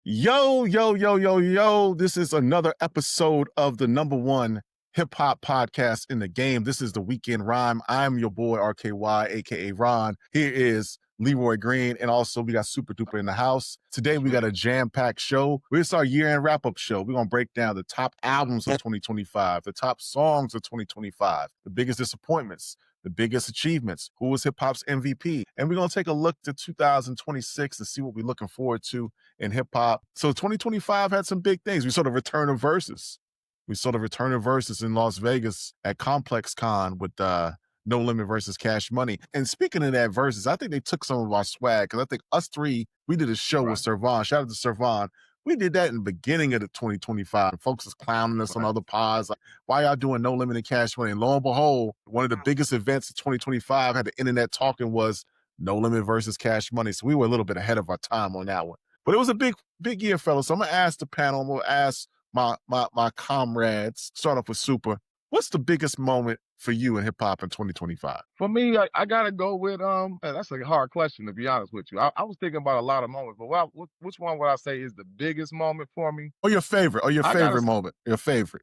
Yo, yo, yo, yo, yo. This is another episode of the number one hip hop podcast in the game. This is the Weekend Rhyme. I'm your boy, RKY, aka Ron. Here is Leroy Green. And also, we got Super Duper in the house. Today, we got a jam packed show. It's our year end wrap up show. We're going to break down the top albums of 2025, the top songs of 2025, the biggest disappointments, the biggest achievements, who was hip hop's MVP. And we're going to take a look to 2026 to see what we're looking forward to in hip hop. So 2025 had some big things. We saw the return of Versuz. We saw the return of Versuz in Las Vegas at Complex Con with No Limit versus Cash Money. And speaking of that Versuz, I think they took some of our swag because I think us three, we did a show with Servan. Shout out to Servan. We did that in the beginning of the 2025. Folks is clowning us on other pods. Like, why y'all doing No Limit and Cash Money? And lo and behold, one of the biggest events of 2025 had the internet talking was No Limit versus Cash Money. So we were a little bit ahead of our time on that one. But it was a big year, fellas. So I'm going to ask the panel, I'm going to ask my comrades, start off with Super. What's the biggest moment for you in hip-hop in 2025? For me, I got to go with, that's a hard question, to be honest with you. I was thinking about a lot of moments, but which one would I say is the biggest moment for me? Or your favorite, moment, your favorite.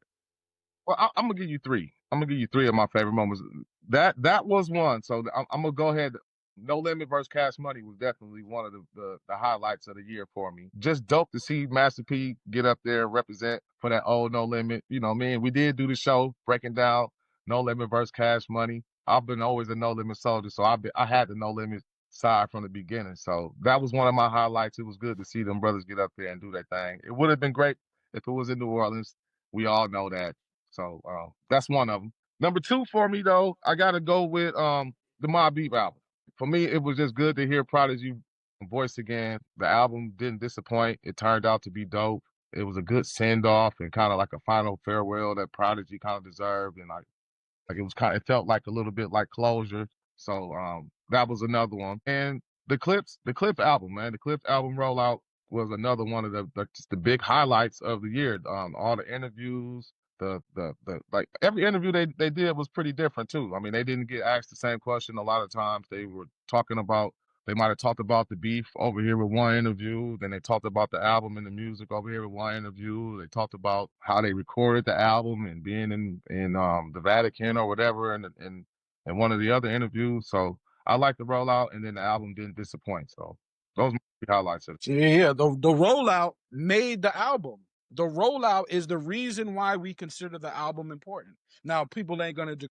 Well, I'm going to give you three. I'm going to give you three of my favorite moments. That was one. So I'm going to go ahead. No Limit versus Cash Money was definitely one of the highlights of the year for me. Just dope to see Master P get up there, represent for that old No Limit. You know, man, we did do the show breaking down No Limit versus Cash Money. I've been always a No Limit soldier, so I had the No Limit side from the beginning. So that was one of my highlights. It was good to see them brothers get up there and do their thing. It would have been great if it was in New Orleans. We all know that. So that's one of them. Number two for me, though, I got to go with the Mobb Deep album. For me, it was just good to hear Prodigy voice again. The album didn't disappoint. It turned out to be dope. It was a good send-off and kind of like a final farewell that Prodigy kind of deserved. And it felt like a little bit like closure. So that was another one. And the Clipse album, man. The Clipse album rollout was another one of the big highlights of the year. All the interviews, like every interview they did was pretty different too. I mean, they didn't get asked the same question a lot of times. They might have talked about the beef over here with one interview. Then they talked about the album and the music over here with one interview. They talked about how they recorded the album and being in the Vatican or whatever in one of the other interviews. So I like the rollout, and then the album didn't disappoint. So those are my highlights of it. Yeah, the rollout made the album. The rollout is the reason why we consider the album important. Now, people ain't going to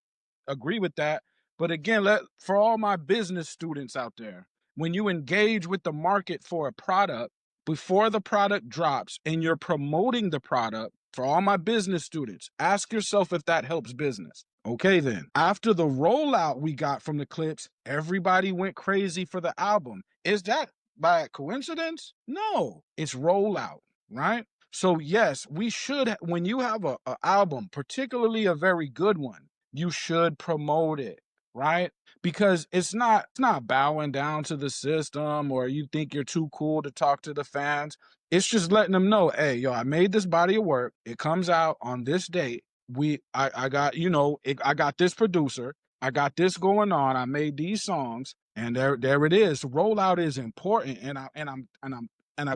agree with that. But again, for all my business students out there, when you engage with the market for a product, before the product drops and you're promoting the product, for all my business students, ask yourself if that helps business. Okay, then. After the rollout we got from the Clipse, everybody went crazy for the album. Is that by coincidence? No, it's rollout, right? So yes, we should, when you have a album, particularly a very good one, you should promote it, right? Because it's not bowing down to the system or you think you're too cool to talk to the fans. It's just letting them know, hey, yo, I made this body of work. It comes out on this date. I got, I got this producer. I got this going on. I made these songs, and there it is. Rollout is important, and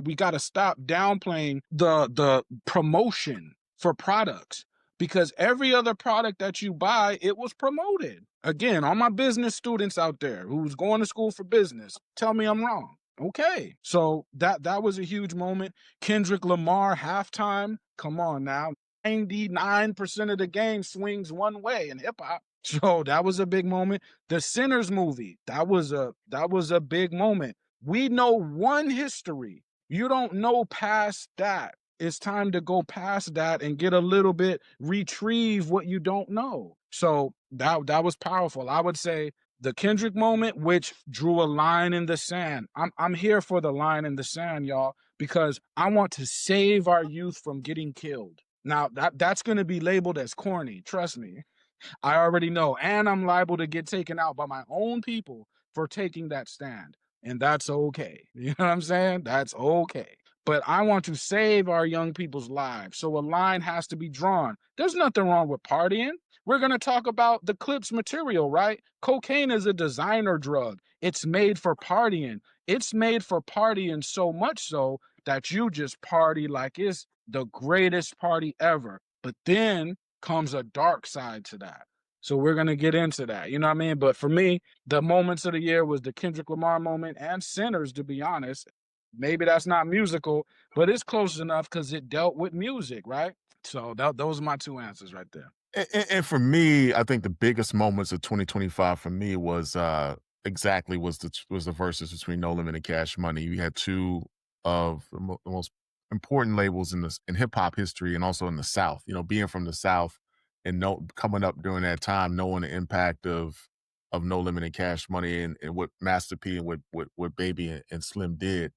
we got to stop downplaying the promotion for products, because every other product that you buy, it was promoted. Again, all my business students out there who's going to school for business, tell me I'm wrong. Okay, so that was a huge moment. Kendrick Lamar halftime. Come on now. 99% of the game swings one way in hip hop. So that was a big moment. The Sinners movie, that was a big moment. We know one history. You don't know past that. It's time to go past that and get a little bit, retrieve what you don't know. So that was powerful. I would say the Kendrick moment, which drew a line in the sand. I'm here for the line in the sand, y'all, because I want to save our youth from getting killed. Now that's going to be labeled as corny. Trust me. I already know. And I'm liable to get taken out by my own people for taking that stand. And that's okay. You know what I'm saying? That's okay. But I want to save our young people's lives. So a line has to be drawn. There's nothing wrong with partying. We're going to talk about the Clipse material, right? Cocaine is a designer drug. It's made for partying. It's made for partying so much so that you just party like it's the greatest party ever. But then comes a dark side to that. So we're going to get into that. You know what I mean? But for me, the moments of the year was the Kendrick Lamar moment and Sinners, to be honest. Maybe that's not musical, but it's close enough because it dealt with music, right? So those are my two answers right there. And for me, I think the biggest moments of 2025 for me was exactly was the Versuz between No Limit and Cash Money. You had two of the most important labels in hip hop history and also in the South. You know, being from the South and coming up during that time, knowing the impact of No Limit and Cash Money and what Master P and what Baby and Slim did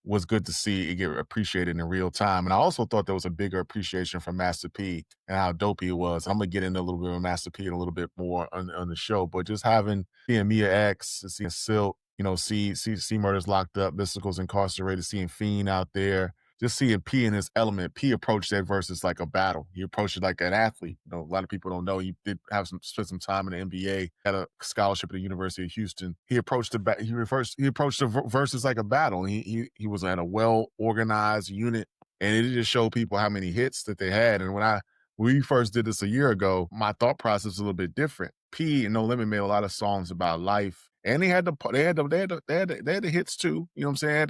was good to see it get appreciated in real time. And I also thought there was a bigger appreciation from Master P and how dope he was. I'm gonna get into a little bit of Master P and a little bit more on the show, but just seeing Mia X, seeing Silk, you know, see Murder's locked up, Mystical's incarcerated, seeing Fiend out there, just seeing P in his element. P approached that versus like a battle. He approached it like an athlete. You know, a lot of people don't know he did spend some time in the NBA, had a scholarship at the University of Houston. He approached the versus like a battle. He was at a well organized unit, and it just showed people how many hits that they had. And when we first did this a year ago, my thought process was a little bit different. P and No Limit made a lot of songs about life, and they had the hits too. You know what I'm saying?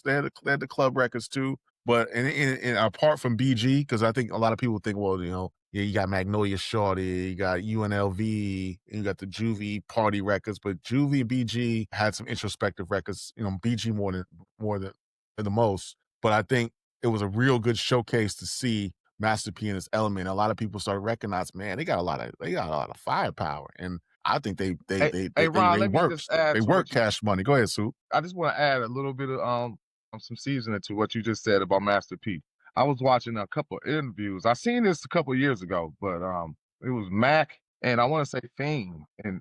They had the club records too. But and apart from BG, because I think a lot of people think, well, you know, yeah, you got Magnolia Shorty, you got UNLV, and you got the Juvie party records, but Juvie and BG had some introspective records. You know, BG more than the most. But I think it was a real good showcase to see Master P in his element. A lot of people started recognizing, man, they got a lot of firepower, and I think they Ron, let me work just add they to work what you- Cash Money. Go ahead, Sue. I just want to add a little bit of some seasoning to what you just said about Master P. I was watching a couple of interviews. I seen this a couple of years ago, but it was Mac and I want to say Fame in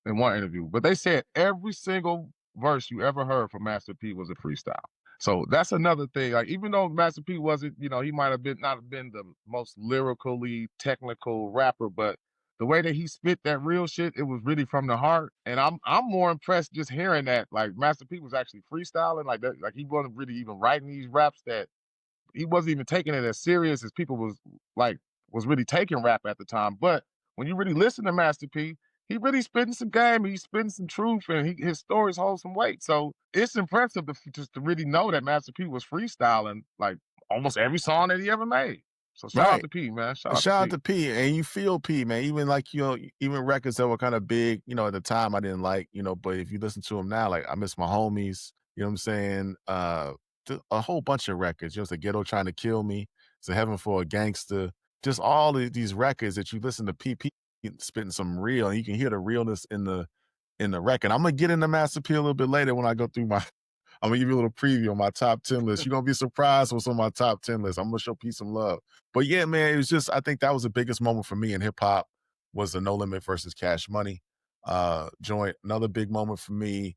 one interview. But they said every single verse you ever heard from Master P was a freestyle. So that's another thing. Like, even though Master P wasn't, you know, he might have not have been the most lyrically technical rapper, but the way that he spit that real shit, it was really from the heart. And I'm more impressed just hearing that. Like, Master P was actually freestyling like that. Like, he wasn't really even writing these raps, that he wasn't even taking it as serious as people was really taking rap at the time. But when you really listen to Master P, he really spitting some game, he's spitting some truth, and his stories hold some weight. So it's impressive just to really know that Master P was freestyling like almost every song that he ever made. So shout out to P, man. Shout out to P. And you feel P, man. Even like, you know, even records that were kind of big, you know, at the time I didn't like, you know, but if you listen to them now, like I Miss My Homies, you know what I'm saying? A whole bunch of records. You know, it's a Ghetto Trying to Kill Me. It's a Heaven for a Gangster. Just all of these records that you listen to P spitting some real, and you can hear the realness in the record. I'm gonna get into Master P a little bit later when I go through I'm gonna give you a little preview on my top 10 list. You're gonna be surprised what's on my top 10 list. I'm gonna show P some love. But yeah, man, it was just, I think that was the biggest moment for me in hip hop was the No Limit versus Cash Money joint. Another big moment for me.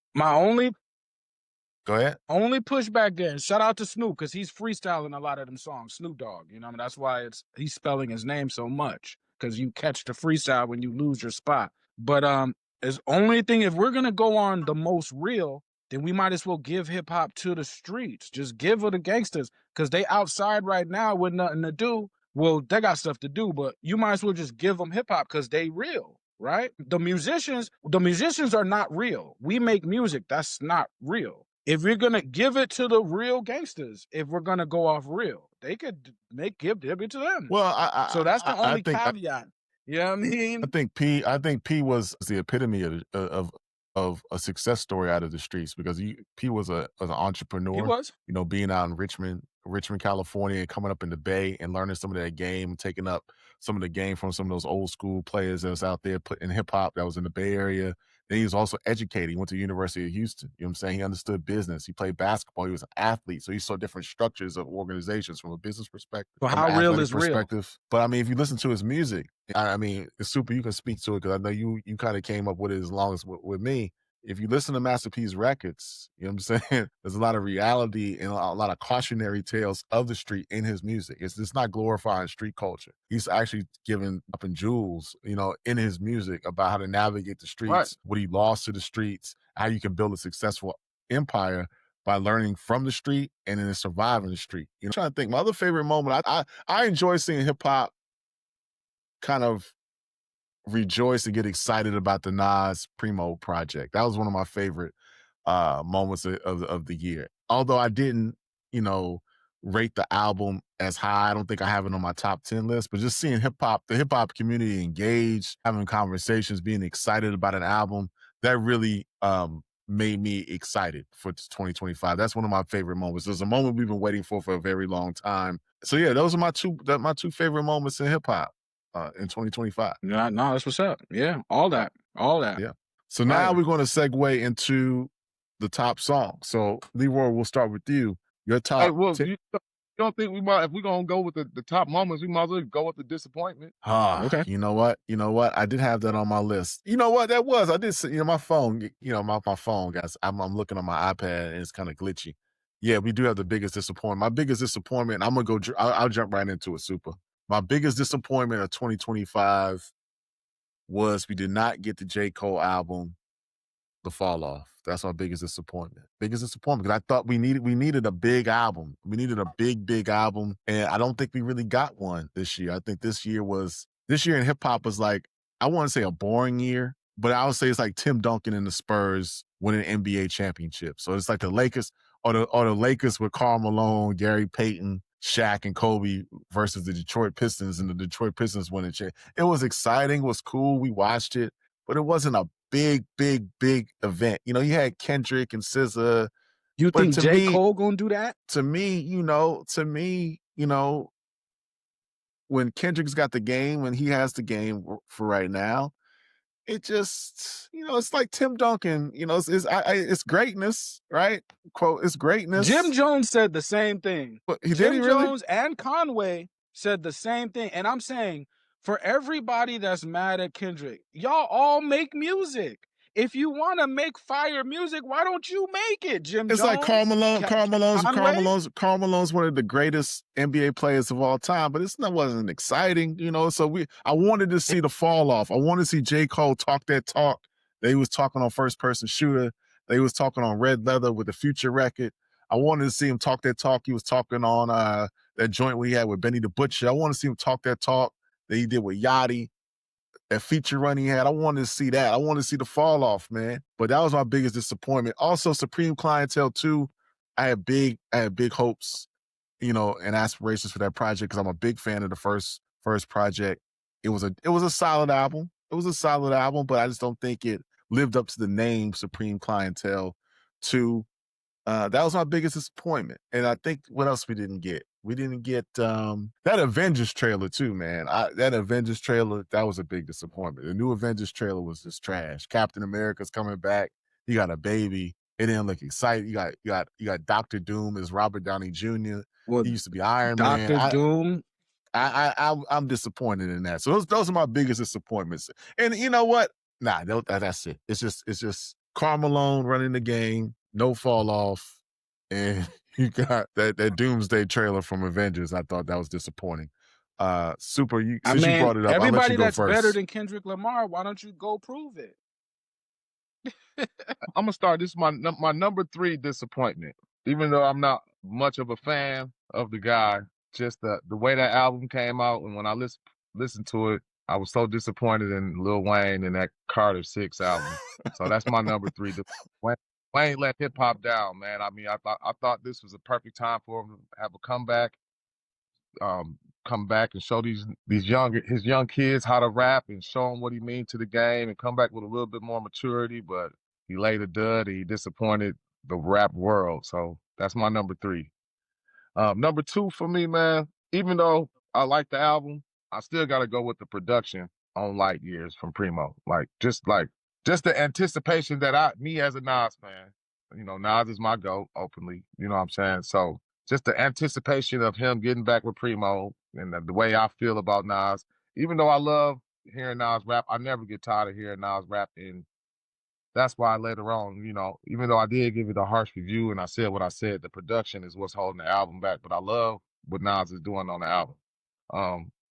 Go ahead. Only pushback then. Shout out to Snoop, because he's freestyling a lot of them songs. Snoop Dogg, you know, and that's why he's spelling his name so much, because you catch the freestyle when you lose your spot. But as only thing, if we're gonna go on the most real, then we might as well give hip hop to the streets. Just give it the gangsters, because they outside right now with nothing to do. Well, they got stuff to do, but you might as well just give them hip hop because they real, right? The musicians are not real. We make music that's not real. If you're gonna give it to the real gangsters, if we're gonna go off real, they could give it to them. Well, so that's the only caveat. You know what I mean? I think P was the epitome of a success story out of the streets, because P was an entrepreneur. He was, you know, being out in Richmond, California, and coming up in the Bay and learning some of that game, taking up some of the game from some of those old school players that was out there in hip hop that was in the Bay Area. Then he was also educated. He went to the University of Houston. You know what I'm saying? He understood business. He played basketball. He was an athlete. So he saw different structures of organizations from a business perspective. But how real is real? But I mean, if you listen to his music, I mean, it's super. You can speak to it because I know you kind of came up with it as long as with me. If you listen to Master P's records, you know what I'm saying? There's a lot of reality and a lot of cautionary tales of the street in his music. It's just not glorifying street culture. He's actually giving up in jewels, you know, in his music about how to navigate the streets, what he lost to the streets, how you can build a successful empire by learning from the street and then surviving the street. You know, I'm trying to think. My other favorite moment, I enjoy seeing hip hop kind of rejoice and get excited about the Nas Primo project. That was one of my favorite moments of the year. Although I didn't, you know, rate the album as high. I don't think I have it on my top 10 list, but just seeing the hip hop community engaged, having conversations, being excited about an album, that really made me excited for 2025. That's one of my favorite moments. There's a moment we've been waiting for a very long time. So yeah, those are my two favorite moments in hip hop in 2025. No, that's what's up. Yeah, all that. Yeah. So now we're going to segue into the top song. So Leroy, we'll start with you. Your top. Hey, well, you don't think if we're gonna go with the top moments, we might as well go with the disappointment? Okay. You know what? I did have that on my list. You know what that was? I did. My phone. My phone, guys. I'm looking on my iPad and it's kind of glitchy. Yeah, we do have the biggest disappointment. My biggest disappointment. I'm gonna go. I'll jump right into it. Super. My biggest disappointment of 2025 was we did not get the J. Cole album, The Fall Off. That's our biggest disappointment. Biggest disappointment because I thought we needed a big album. We needed a big album, and I don't think we really got one this year. I think this year in hip hop was like, I want to say a boring year, but I would say it's like Tim Duncan and the Spurs winning an NBA championship. So it's like the Lakers or the Lakers with Karl Malone, Gary Payton, Shaq, and Kobe versus the Detroit Pistons, and the Detroit Pistons winning champ. It was exciting. It was cool. We watched it, but it wasn't a big event. You had Kendrick and SZA. You think J. Cole gonna do that? To me, when Kendrick's got the game and he has the game for right now, it just, it's like Tim Duncan. It's greatness, right? Quote, it's greatness. Jim Jones said the same thing. Jim Jones and Conway said the same thing, and I'm saying, for everybody that's mad at Kendrick, y'all all make music. If you want to make fire music, why don't you make it, Jim Jones? It's like Karl Malone's one of the greatest NBA players of all time, but that wasn't exciting, So I wanted to see the fall off. I wanted to see J. Cole talk that talk that he was talking on First Person Shooter. That he was talking on Red Leather with the Future record. I wanted to see him talk that talk he was talking on that joint we had with Benny the Butcher. I wanted to see him talk that talk that he did with Yachty, that feature run he had. I wanted to see that. I wanted to see the fall off, man. But that was my biggest disappointment. Also, Supreme Clientele 2, I had big hopes, and aspirations for that project because I'm a big fan of the first project. It was a solid album. It was a solid album, but I just don't think it lived up to the name Supreme Clientele 2. That was my biggest disappointment. And I think what else we didn't get? We didn't get that Avengers trailer too, man. That Avengers trailer, that was a big disappointment. The new Avengers trailer was just trash. Captain America's coming back. He got a baby. It didn't look exciting. You got Dr. Doom as Robert Downey Jr. He used to be Iron Man. Dr. Doom. I'm disappointed in that. So those are my biggest disappointments. And you know what? Nah, that's it. It's just Karl Malone running the game, no fall off, and you got that Doomsday trailer from Avengers. I thought that was disappointing. Super, you brought it up, everybody that's better than Kendrick Lamar, why don't you go prove it? I'm gonna start. This is my number 3 disappointment. Even though I'm not much of a fan of the guy, just the way that album came out, and when I listened to it, I was so disappointed in Lil Wayne and that Carter 6 album. So that's my number 3. Wayne let hip hop down, man. I mean, I thought this was a perfect time for him to have a comeback, come back and show his young kids how to rap and show them what he means to the game, and come back with a little bit more maturity. But he laid a dud. He disappointed the rap world. So that's my number 3. Number 2 for me, man. Even though I like the album, I still got to go with the production on Light Years from Primo. Just the anticipation that me as a Nas fan, Nas is my GOAT openly, you know what I'm saying? So just the anticipation of him getting back with Primo and the way I feel about Nas, even though I love hearing Nas rap, I never get tired of hearing Nas rap. And that's why later on, even though I did give it a harsh review and I said what I said, the production is what's holding the album back. But I love what Nas is doing on the album.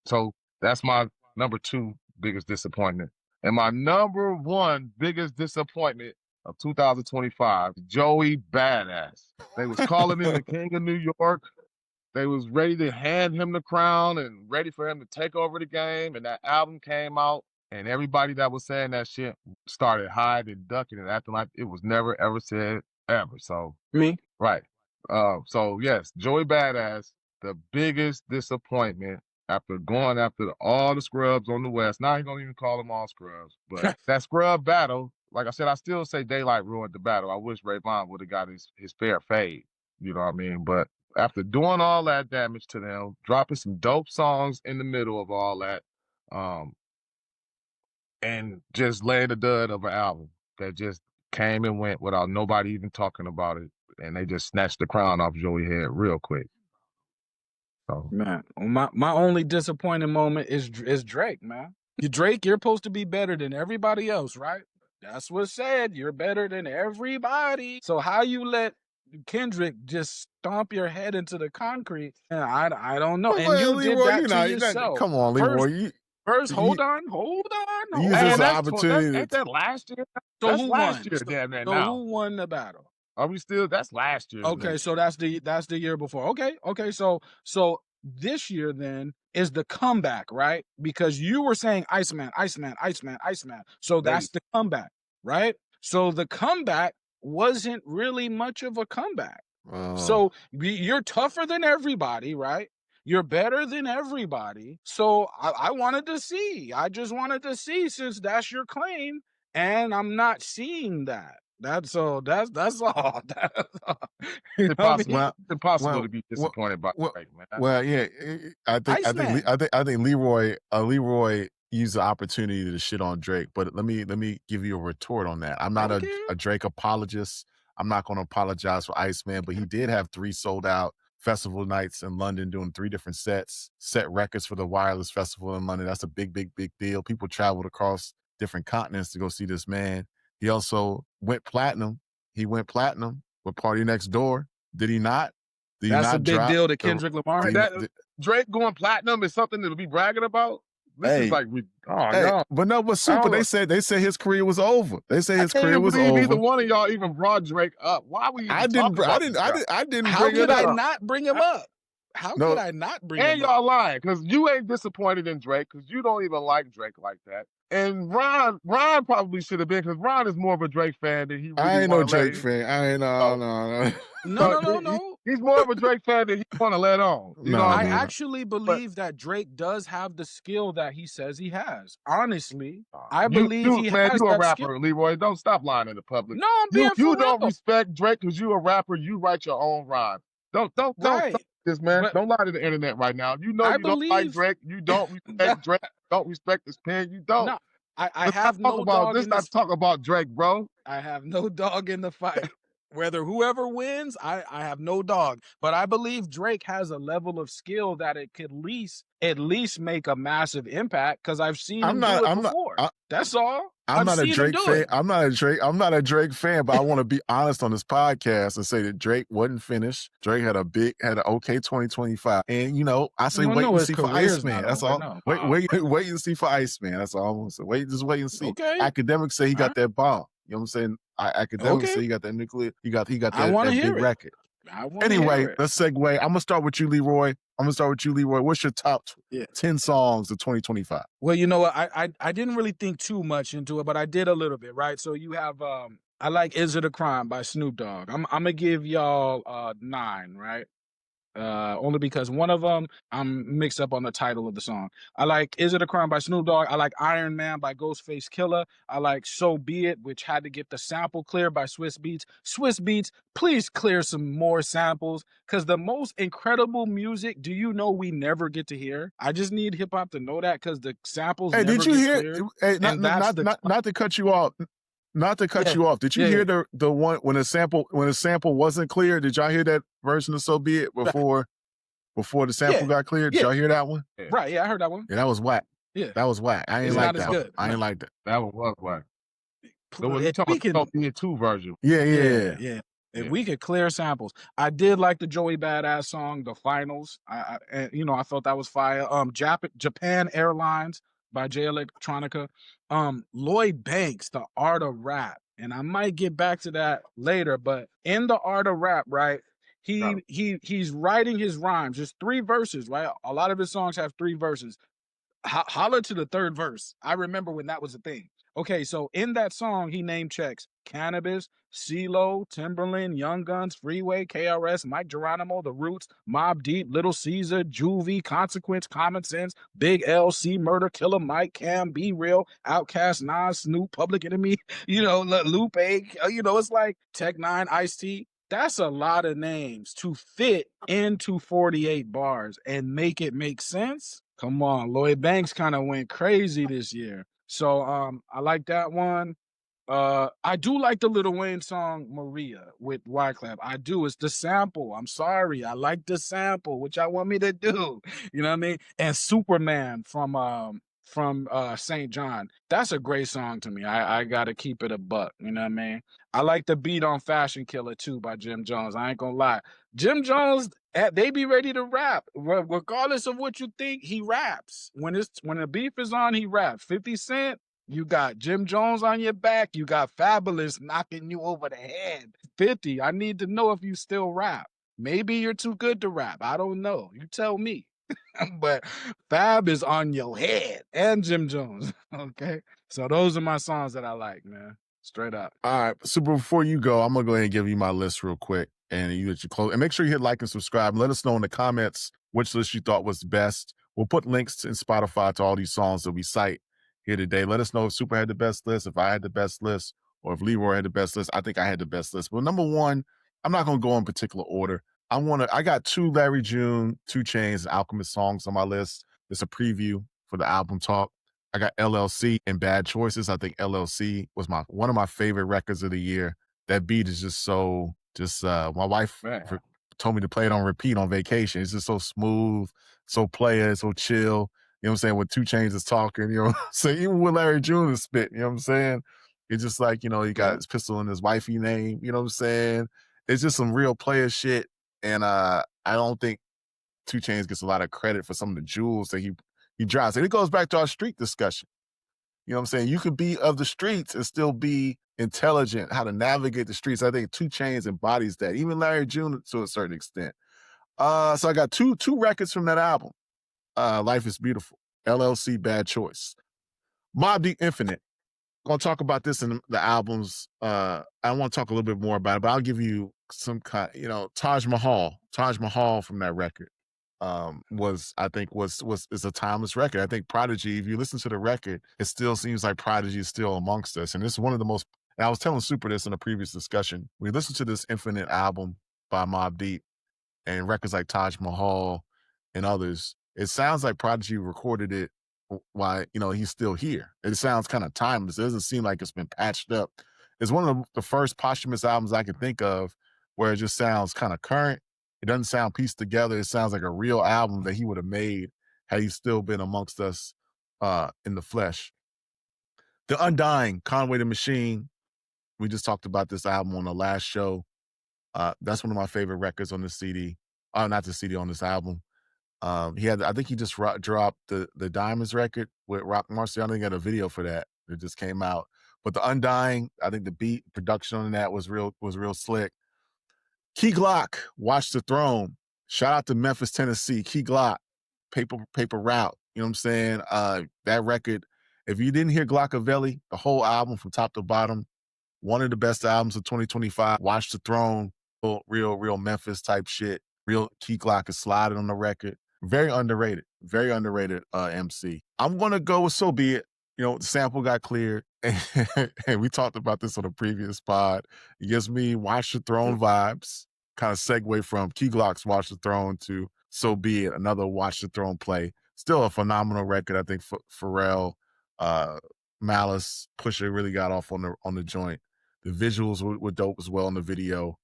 So that's my number 2 biggest disappointment. And my number 1 biggest disappointment of 2025, Joey Badass. They was calling him the king of New York. They was ready to hand him the crown and ready for him to take over the game. And that album came out, and everybody that was saying that shit started hiding and ducking and acting like it was never ever said ever. So Me? right. So yes, Joey Badass, the biggest disappointment after going after all the scrubs on the West. Now I ain't gonna even call them all scrubs, but that scrub battle, like I said, I still say Daylight ruined the battle. I wish Rayvon would have got his fair fade. You know what I mean? But after doing all that damage to them, dropping some dope songs in the middle of all that, and just laying the dud of an album that just came and went without nobody even talking about it, and they just snatched the crown off Joey's head real quick. So Man, my only disappointing moment is Drake, man. Drake, you're supposed to be better than everybody else, right? That's what's said. You're better than everybody. So how you let Kendrick just stomp your head into the concrete? And I don't know. And you Leroy, did that you're to not, yourself. come on, Leroy. First, hold on. Use this opportunity. Ain't that last year? So that's who last won? year, damn that So now. who won the battle? Are we still? That's last year. Okay, so that's the year before. Okay. So this year then is the comeback, right? Because you were saying Iceman. So that's the comeback, right? So the comeback wasn't really much of a comeback. So you're tougher than everybody, right? You're better than everybody. So I wanted to see. I just wanted to see, since that's your claim, and I'm not seeing that. That's all. That's all. It's impossible to be disappointed by Drake, man. Well, yeah, I think Leroy used the opportunity to shit on Drake, but let me give you a retort on that. I'm not a Drake apologist. I'm not going to apologize for Iceman, but he did have 3 sold out festival nights in London, doing 3 different sets, set records for the Wireless Festival in London. That's a big deal. People traveled across different continents to go see this man. He also went platinum. He went platinum with Party Next Door. Did he not? That's a big deal to Kendrick Lamar. Drake going platinum is something to be bragging about. This is like, but Super, they said his career was over. They say his career was over. Neither one of y'all even brought Drake up. Why were you? I didn't bring it up. How could I not bring him up? How could I not bring him up? And y'all lying, because you ain't disappointed in Drake, because you don't even like Drake like that. And Ron probably should have been, because Ron is more of a Drake fan than he really I ain't no Drake fan. I ain't no. He's more of a Drake fan than he want to let on. I actually believe that Drake does have the skill that he says he has. Honestly, I believe he has you a that rapper, skill. Leroy. Don't stop lying in the public. No, I'm being for You real. don't respect Drake because you a rapper. You write your own rhyme. Don't this, man. Don't lie to the internet right now. You know don't like Drake. You don't respect Drake. Don't respect his pen. You don't. No, I have no dog in this. Let's talk about Drake, bro. I have no dog in the fight. Whether whoever wins, I have no dog. But I believe Drake has a level of skill that it could at least make a massive impact, because I've seen him do it before. That's all. I'm not a Drake fan. I'm not a Drake fan, but I want to be honest on this podcast and say that Drake wasn't finished. Drake had an okay 2025. And I say wait and see for Iceman. That's all. Wait and see for Iceman. That's all I'm gonna say. Wait and see. Okay. Academics say he got that bomb. You know what I'm saying? Academics say he got that nuclear. He got that big record. Anyway, let's segue. I'm gonna start with you, Leroy. What's your top 10 songs of 2025? Well, you know what? I didn't really think too much into it, but I did a little bit, right? So you have I like Is It a Crime by Snoop Dogg. I'm gonna give y'all 9, right? Only because one of them I'm mixed up on the title of the song. I like Is It a Crime by Snoop Dogg. I like Iron Man by Ghostface Killah. I like So Be It, which had to get the sample clear, by Swiss Beats. Swiss Beats, please clear some more samples, because the most incredible music, do you know, we never get to hear? I just need hip hop to know that, because the samples never did you get hear? cleared. Not to cut you off. Not to cut you off. Did you hear the one when a sample wasn't clear? Did y'all hear that version of So Be It before the sample got cleared? Did y'all hear that one? Right, yeah, I heard that one. Yeah, that was whack. Yeah. That was whack. I ain't like that. Good. I ain't like that. That one was whack. You talking about So Be It 2 version? Yeah. If we could clear samples. I did like the Joey Badass song, The Finals. I thought that was fire. Japan Airlines by Jay Electronica. Lloyd Banks, The Art of Rap. and I might get back to that later, but in the art of rap, right? He's writing his rhymes, just 3 verses, right? A lot of his songs have 3 verses. Holler to the 3rd verse. I remember when that was a thing. Okay, so in that song, he name checks Cannabis, CeeLo, Timberland, Young Guns, Freeway, KRS, Mike Geronimo, The Roots, Mobb Deep, Little Caesar, Juvie, Consequence, Common Sense, Big L, C Murder, Killer Mike, Cam, Be Real, Outkast, Nas, Snoop, Public Enemy, Lupe, it's like Tech Nine, Ice-T. That's a lot of names to fit into 48 bars and make it make sense. Come on, Lloyd Banks kind of went crazy this year. So I like that one. I do like the Lil Wayne song Maria with Wyclef. I do. It's the sample. I'm sorry. I like the sample. What y'all want me to do? You know what I mean? And Superman from St. John. That's a great song to me. I gotta keep it a buck. You know what I mean? I like the beat on Fashion Killer too by Jim Jones. I ain't gonna lie. Jim Jones, they be ready to rap. Regardless of what you think, he raps. When the beef is on, he raps. 50 Cent, you got Jim Jones on your back. You got Fabulous knocking you over the head. 50, I need to know if you still rap. Maybe you're too good to rap. I don't know. You tell me. But Fab is on your head and Jim Jones. Okay. So those are my songs that I like, man. Straight up. All right. So before you go, I'm going to go ahead and give you my list real quick. And you at your close. And make sure you hit like and subscribe. Let us know in the comments which list you thought was best. We'll put links in Spotify to all these songs that we cite here today. Let us know if Super had the best list, if I had the best list, or if Leroy had the best list. I think I had the best list. But number one, I'm not going to go in particular order. I got 2 Larry June, 2 Chainz, and Alchemist songs on my list. It's a preview for the album talk. I got LLC and Bad Choices. I think LLC was one of my favorite records of the year. That beat is just so my wife told me to play it on repeat on vacation. It's just so smooth, so player, so chill. You know what I'm saying? When 2 Chainz is talking, so even when Larry June is spit, you know what I'm saying? It's just like, he got his pistol in his wifey name, you know what I'm saying? It's just some real player shit. And I don't think 2 Chainz gets a lot of credit for some of the jewels that he drops. And it goes back to our street discussion. You know what I'm saying? You could be of the streets and still be intelligent, how to navigate the streets. I think 2 Chainz embodies that. Even Larry June to a certain extent. So I got two records from that album. Life is Beautiful. LLC, Bad Choice. Mobb Deep, Infinite. I'm going to talk about this in the albums. I want to talk a little bit more about it, but I'll give you some kind, Taj Mahal from that record. Is a timeless record. I think Prodigy, if you listen to the record, it still seems like Prodigy is still amongst us. And this is one of the most, and I was telling Super this in a previous discussion. We listened to this Infinite album by Mobb Deep and records like Taj Mahal and others. It sounds like Prodigy recorded it while, he's still here. It sounds kind of timeless. It doesn't seem like it's been patched up. It's one of the first posthumous albums I can think of where it just sounds kind of current. It doesn't sound pieced together. It sounds like a real album that he would have made had he still been amongst us in the flesh. The Undying, Conway the Machine. We just talked about this album on the last show. That's one of my favorite records on the CD. Not the CD, on this album. I think he just dropped the Diamonds record with Rock Marciano. He got a video for that. It just came out. But the Undying, I think the beat production on that was real slick. Key Glock, Watch the Throne. Shout out to Memphis, Tennessee. Key Glock, Paper Route. You know what I'm saying? That record, if you didn't hear Glockavelli, the whole album from top to bottom, one of the best albums of 2025. Watch the Throne, real Memphis type shit. Real Key Glock is sliding on the record. Very underrated MC. I'm going to go with So Be It. The sample got cleared. And we talked about this on a previous pod. It gives me Watch the Throne vibes. Kind of segue from Key Glock's Watch the Throne to So Be It, another Watch the Throne play. Still a phenomenal record. I think Pharrell, Malice, Pusha really got off on the joint. The visuals were dope as well in the video.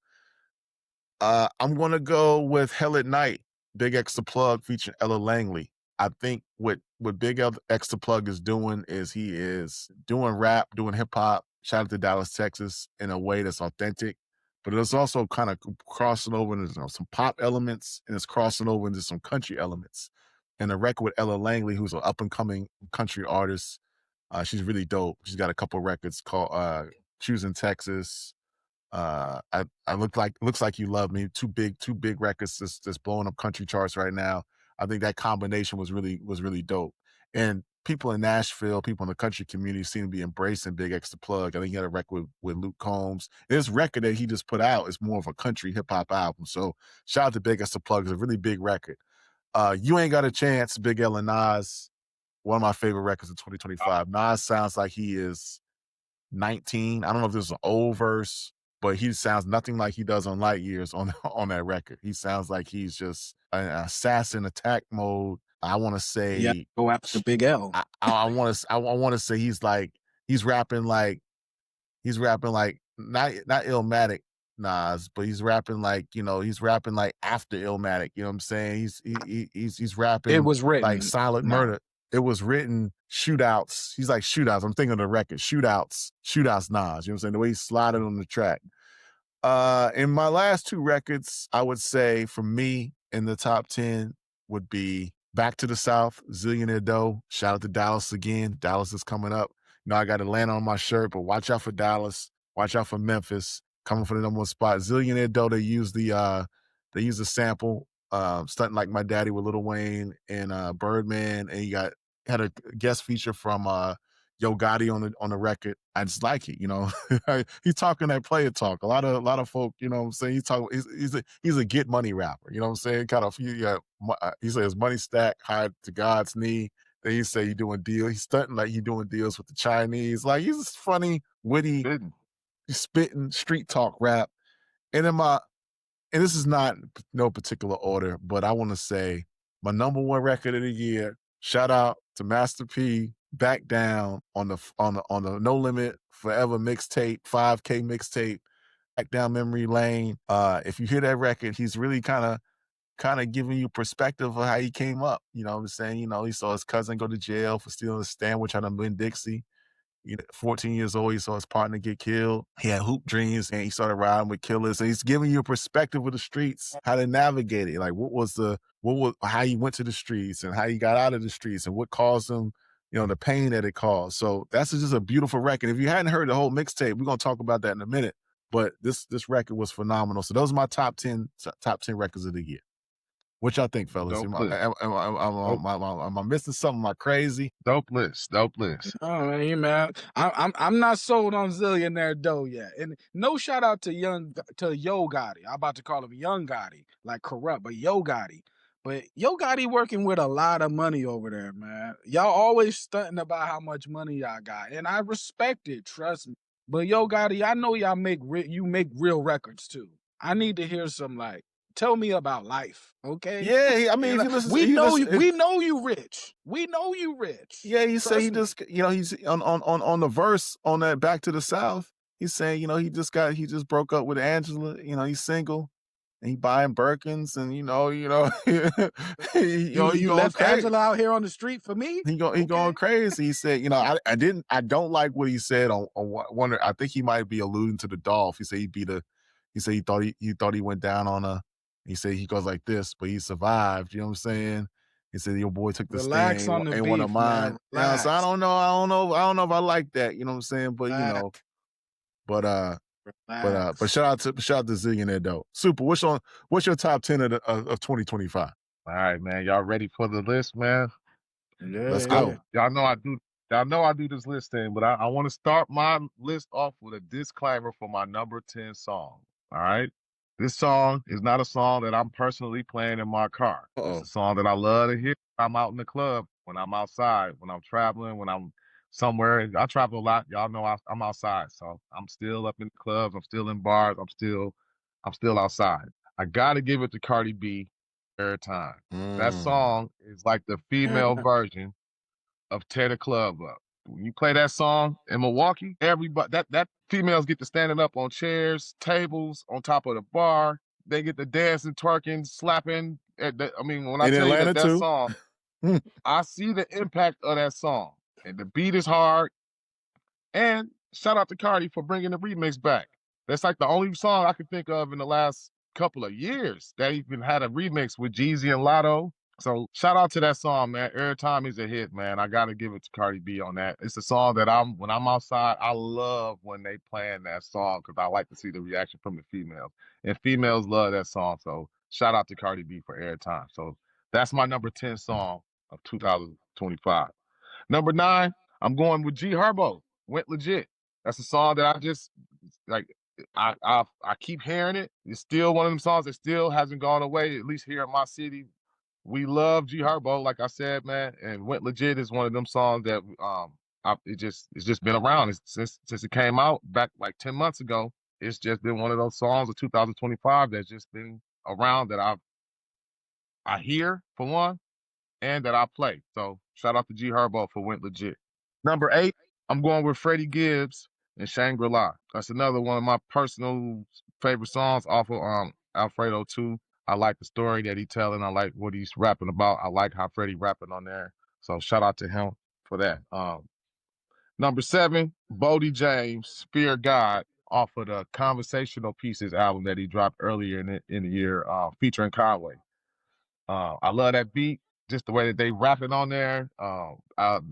I'm going to go with Hell at Night, BigXthaPlug featuring Ella Langley. I think what BigXthaPlug is doing is he is doing rap, doing hip hop, shout out to Dallas, Texas, in a way that's authentic, but it's also kind of crossing over into some pop elements, and it's crossing over into some country elements. And a record with Ella Langley, who's an up and coming country artist, she's really dope. She's got a couple records Choosing Texas. I looks like you love me. Two big records that's blowing up country charts right now. I think that combination was really dope. And people in Nashville, people in the country community seem to be embracing BigXthaPlug. I think he had a record with Luke Combs. This record that he just put out is more of a country hip hop album. So shout out to BigXthaPlug. It's a really big record. You Ain't Got a Chance, Big L and Nas, one of my favorite records of 2025. Nas sounds like he is 19. I don't know if this is an old verse, but he sounds nothing like he does on Light Years on that record. He sounds like he's just an assassin attack mode. I want to say, go after Big L. I want to say he's rapping like not Illmatic Nas, but he's rapping like, he's rapping like after Illmatic. You know what I'm saying? He's rapping. It was written like Silent Murder. It was written shootouts. He's like shootouts. I'm thinking of the record. Shootouts Nas. You know what I'm saying? The way he slided on the track. In my last two records, I would say for me in the top 10 would be Back to the South, Zillionaire Doe. Shout out to Dallas again. Dallas is coming up. I got Atlanta on my shirt, but watch out for Dallas. Watch out for Memphis. Coming for the number one spot. Zillionaire Doe, they use a sample, Stunting Like My Daddy with Lil Wayne and Birdman, and he had a guest feature from Yo Gotti on the record. I just like it, He's talking that player talk. A lot of folk, you know what I'm saying? He's a get money rapper, you know what I'm saying? Kind of, he says money stack high to God's knee. Then he say he doing deals. He's stunting like he doing deals with the Chinese. Like he's funny, witty, spitting street talk rap. And this is not no particular order, but I want to say my number one record of the year. Shout out to Master P, Back Down on the No Limit Forever mixtape, 5K mixtape, Back Down Memory Lane. If you hear that record, he's really kind of giving you perspective of how he came up. You know what I'm saying? He saw his cousin go to jail for stealing a sandwich out of Winn-Dixie. 14 years old, he saw his partner get killed. He had hoop dreams and he started riding with killers. And he's giving you a perspective of the streets, how to navigate it. Like how he went to the streets and how he got out of the streets and what caused him, the pain that it caused. So that's just a beautiful record. If you hadn't heard the whole mixtape, we're going to talk about that in a minute. But this record was phenomenal. So those are my top 10 records of the year. What y'all think, fellas? Am I missing something? Am I crazy? Dope list. Oh man, I'm not sold on Zillionaire Doe yet. And no shout out to Yo Gotti. I'm about to call him Young Gotti, like corrupt, but Yo Gotti. But Yo Gotti working with a lot of money over there, man. Y'all always stunting about how much money y'all got, and I respect it. Trust me. But Yo Gotti, I know y'all make real records too. I need to hear some tell me about life, okay? Yeah, I mean, if you listen, we know you rich. We know you rich. Yeah, he said he just, he's on the verse on that Back to the South. He's saying, he just broke up with Angela. He's single, and he buying Birkins, and he left crazy. Angela out here on the street for me. He going crazy. He said, I don't like what he said on one. I think he might be alluding to the Dolph. He said he thought he went down on a. He said he goes like this, but he survived. You know what I'm saying? He said your boy took the Relax sting. On the ain't beef, one of mine. So I don't know if I like that. You know what I'm saying? But but shout out to Zillionaire Doe. Super. What's your top 10 of 2025? All right, man. Y'all ready for the list, man? Yeah, let's go. Y'all know I do this list thing, but I want to start my list off with a disclaimer for my number 10 song. All right. This song is not a song that I'm personally playing in my car. It's a song that I love to hear when I'm out in the club, when I'm outside, when I'm traveling, when I'm somewhere. I travel a lot. Y'all know I'm outside. So I'm still up in the clubs. I'm still in bars. I'm still outside. I got to give it to Cardi B every time. That song is like the female version of Tear the Club Up. When you play that song in Milwaukee, everybody that females get to standing up on chairs, tables, on top of the bar. They get to dancing, twerking, slapping. When I in tell Atlanta you that too. Song, I see the impact of that song, and the beat is hard. And shout out to Cardi for bringing the remix back. That's like the only song I can think of in the last couple of years that even had a remix with Jeezy and Lotto. So shout out to that song, man. Every time is a hit, man. I gotta give it to Cardi B on that. It's a song that when I'm outside, I love when they playing that song because I like to see the reaction from the females. And females love that song. So shout out to Cardi B for Airtime. So that's my number 10 song of 2025. Number 9, I'm going with G Herbo. Went Legit. That's a song that I just like. I keep hearing it. It's still one of them songs that still hasn't gone away. At least here in my city, we love G Herbo, like I said, man. And Went Legit is one of them songs that it's just been around since it came out back like 10 months ago. It's just been one of those songs of 2025 that's just been around that I hear for one and that I play. So shout out to G Herbo for Went Legit. Number 8, I'm going with Freddie Gibbs and Shangri-La. That's another one of my personal favorite songs off of Alfredo 2. I like the story that he's telling. I like what he's rapping about. I like how Freddie rapping on there. So shout out to him for that. Number 7, Bodie James, Fear God, off of the Conversational Pieces album that he dropped earlier in the year, featuring Conway. I love that beat, just the way that they rapping on there.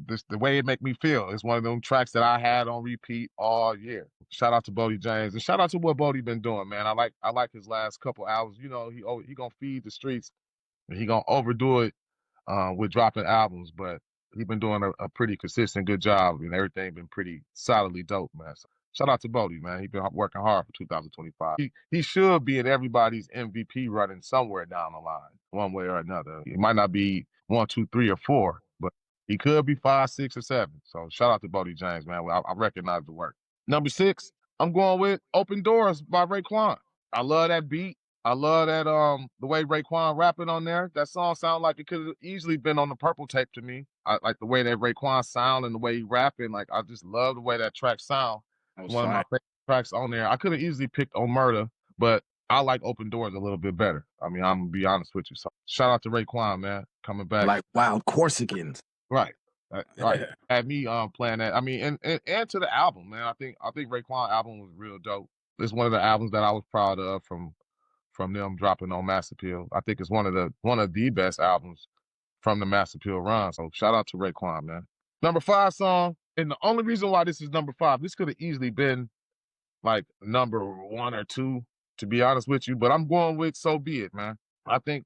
Just the way it make me feel. It's one of them tracks that I had on repeat all year. Shout out to Bodie James and shout out to what Bodie been doing, man. I like his last couple albums. You know, he gonna feed the streets and he gonna overdo it with dropping albums, but he been doing a pretty consistent good job and everything been pretty solidly dope, man. So shout out to Bodie, man. He been working hard for 2025. He should be in everybody's MVP running somewhere down the line, one way or another. It might not be 1, 2, 3, or 4, but he could be 5, 6, or 7. So shout out to Bodie James, man. I recognize the work. Number 6, I'm going with Open Doors by Raekwon. I love that beat. I love that the way Raekwon rapping on there. That song sound like it could have easily been on the Purple tape to me. I like the way that Raekwon sound and the way he rapping. Like I just love the way that track sound. It's one of my favorite tracks on there. I could have easily picked On Murder, but I like Open Doors a little bit better. I mean, I'm gonna be honest with you. So shout out to Raekwon, man, coming back. Like Wild Corsicans. Right. Right. Had me playing that. I mean, and to the album, man. I think Raekwon album was real dope. It's one of the albums that I was proud of from them dropping on Mass Appeal. I think it's one of the best albums from the Mass Appeal run. So shout out to Raekwon, man. Number 5 song, and the only reason why this is number 5, this could have easily been like number 1 or 2, to be honest with you, but I'm going with So Be It, man. I think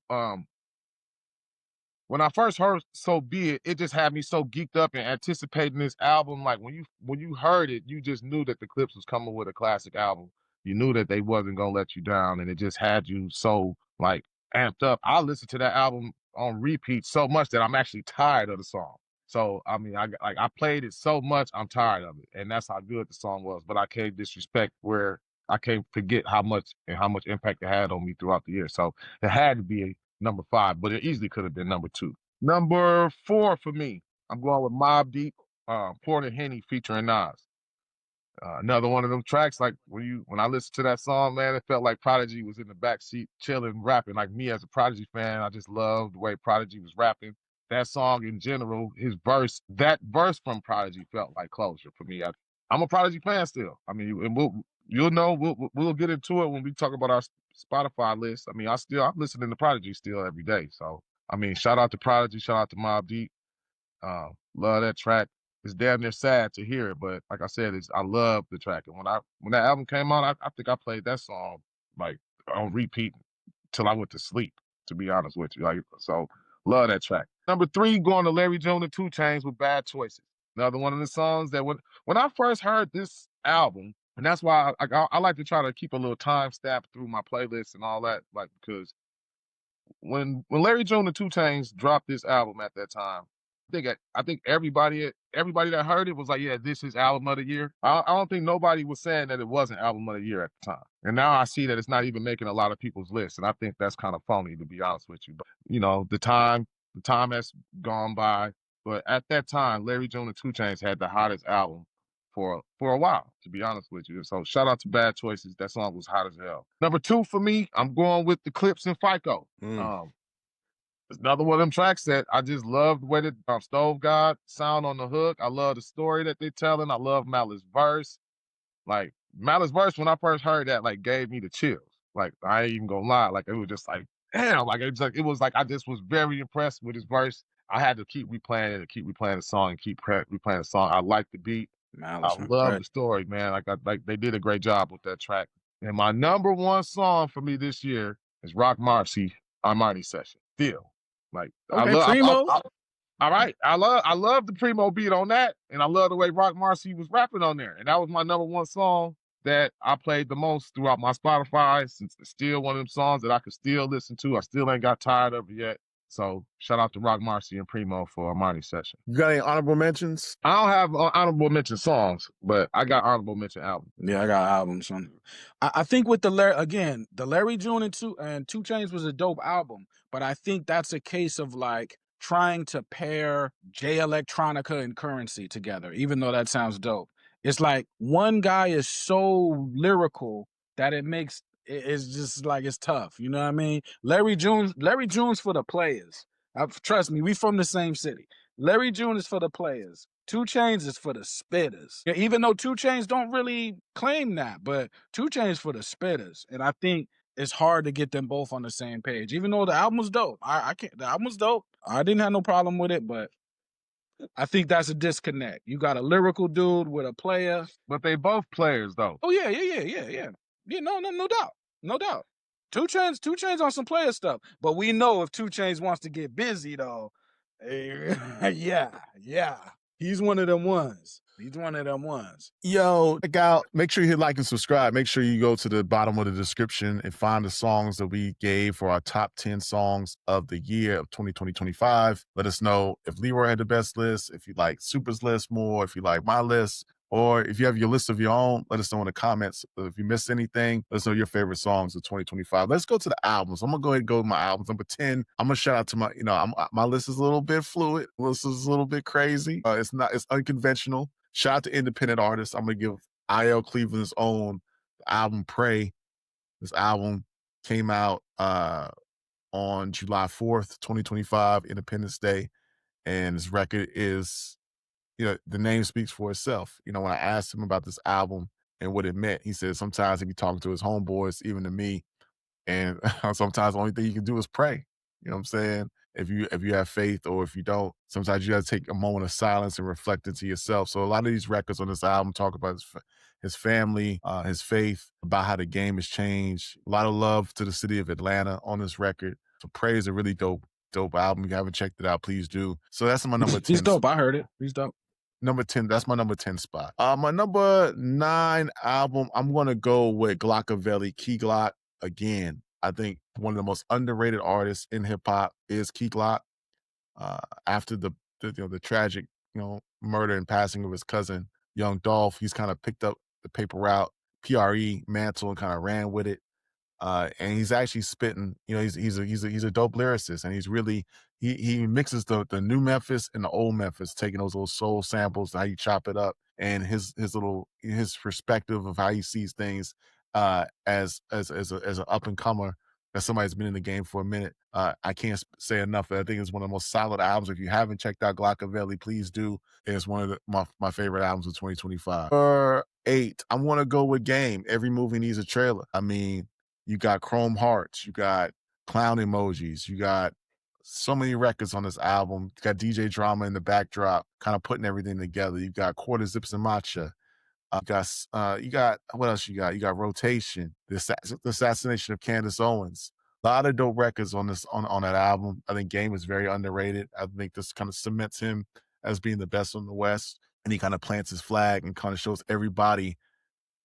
when I first heard So Be It, it just had me so geeked up and anticipating this album. Like when you heard it, you just knew that the Clipse was coming with a classic album. You knew that they wasn't gonna let you down, and it just had you so like amped up. I listened to that album on repeat so much that I'm actually tired of the song. So I mean, I played it so much, I'm tired of it, and that's how good the song was. But I can't disrespect where I can't forget how much impact it had on me throughout the year. So it had to be number 5, but it easily could have been number 2. Number 4 for me, I'm going with Mobb Deep, Pour the Henny featuring Nas. Another one of them tracks, like when I listened to that song, man, it felt like Prodigy was in the backseat chilling, rapping. Like me as a Prodigy fan, I just loved the way Prodigy was rapping. That song in general, that verse from Prodigy felt like closure for me. I'm a Prodigy fan still. I mean, and we'll get into it when we talk about our Spotify list. I mean, I'm listening to Prodigy still every day. So I mean, shout out to Prodigy, shout out to Mobb Deep. Love that track. It's damn near sad to hear it, but like I said, I love the track. And when that album came out, I think I played that song like on repeat till I went to sleep, to be honest with you. Like, so love that track. Number 3, going to Larry June and 2 Chainz with Bad Choices. Another one of the songs that when I first heard this album, and that's why I like to try to keep a little time stamp through my playlists and all that, like because when Larry June and 2 Chainz dropped this album at that time, I think everybody that heard it was like, yeah, this is album of the year. I don't think nobody was saying that it wasn't album of the year at the time. And now I see that it's not even making a lot of people's lists, and I think that's kind of phony, to be honest with you. But you know, the time has gone by. But at that time, Larry June and 2 Chainz had the hottest album for a while, to be honest with you. So shout out to Bad Choices. That song was hot as hell. Number 2 for me, I'm going with the Clipse and FICO. It's another one of them tracks that I just love the way that Stove God sound on the hook. I love the story that they're telling. I love Malice verse. Like Malice verse, when I first heard that, like gave me the chills. Like I ain't even gonna lie. Like it was just like damn, like it was like I just was very impressed with his verse. I had to keep replaying it and keep replaying the song and keep replaying the song. I like the beat. I love the story, man. Like they did a great job with that track. And my number one song for me this year is Rock Marcy Armani Session. Still, like Okay, Primo. All right, I love the Primo beat on that, and I love the way Rock Marcy was rapping on there, and that was my number one song that I played the most throughout my Spotify. Since it's still one of them songs that I could still listen to. I still ain't got tired of it yet. So shout out to Rock Marcy and Primo for Armani Session. You got any honorable mentions? I don't have honorable mention songs, but I got honorable mention albums. Yeah, I got albums. I think with the Larry June and Two Chainz was a dope album, but I think that's a case of like trying to pair J Electronica and Currency together, even though that sounds dope. It's like one guy is so lyrical that it's just like it's tough. You know what I mean? Larry June's for the players. Trust me, we from the same city. Larry June is for the players. 2 Chainz is for the spitters. Yeah, even though 2 Chainz don't really claim that, but 2 Chainz for the spitters. And I think it's hard to get them both on the same page. Even though the album was dope. I can't the album was dope. I didn't have no problem with it, but I think that's a disconnect. You got a lyrical dude with a player. But they both players though. Oh yeah. Yeah, no doubt. No doubt. 2 Chainz on some player stuff. But we know if 2 Chainz wants to get busy though, yeah. He's one of them ones. Yo, check out. Make sure you hit like and subscribe. Make sure you go to the bottom of the description and find the songs that we gave for our top 10 songs of the year of 2020-25. Let us know if Leroy had the best list, if you like Super's list more, if you like my list, or if you have your list of your own, let us know in the comments. If you missed anything, let us know your favorite songs of 2025. Let's go to the albums. I'm going to go ahead and go with my albums. Number 10, I'm going to shout out to my list is a little bit fluid. My list is a little bit crazy. It's unconventional. Shout out to independent artists. I'm going to give I.L. Cleveland's own album, Pray. This album came out on July 4th, 2025, Independence Day. And this record is, the name speaks for itself. When I asked him about this album and what it meant, he said sometimes he'd be talking to his homeboys, even to me, and sometimes the only thing you can do is pray. You know what I'm saying? If you have faith, or if you don't, sometimes you got to take a moment of silence and reflect into yourself. So a lot of these records on this album talk about his family, his faith, about how the game has changed. A lot of love to the city of Atlanta on this record. So Pray is a really dope album. If you haven't checked it out, please do. So that's my number 10. He's dope. I heard it. He's dope. Number 10, that's my number 10 spot. My number 9 album, I'm going to go with Glockavelli, Key Glock. Again, I think one of the most underrated artists in hip hop is Key Glock. After the tragic, murder and passing of his cousin, Young Dolph, he's kind of picked up the paper route, PRE mantle, and kind of ran with it. And he's actually spitting, he's a dope lyricist, and he's really, he mixes the new Memphis and the old Memphis, taking those little soul samples, how you chop it up, and his perspective of how he sees things as an up and comer, as somebody's been in the game for a minute. I can't say enough. I think it's one of the most solid albums. If you haven't checked out Glockavelli, please do. It's one of my favorite albums of 2025. Number 8, I'm going to go with Game. Every movie needs a trailer. I mean, you got Chrome Hearts, you got clown emojis, you got so many records on this album. You got DJ Drama in the backdrop, kind of putting everything together. You got Quarter Zips and Matcha. You got what else you got? You got Rotation, the assassination of Candace Owens. A lot of dope records on that album. I think Game is very underrated. I think this kind of cements him as being the best on the West, and he kind of plants his flag and kind of shows everybody,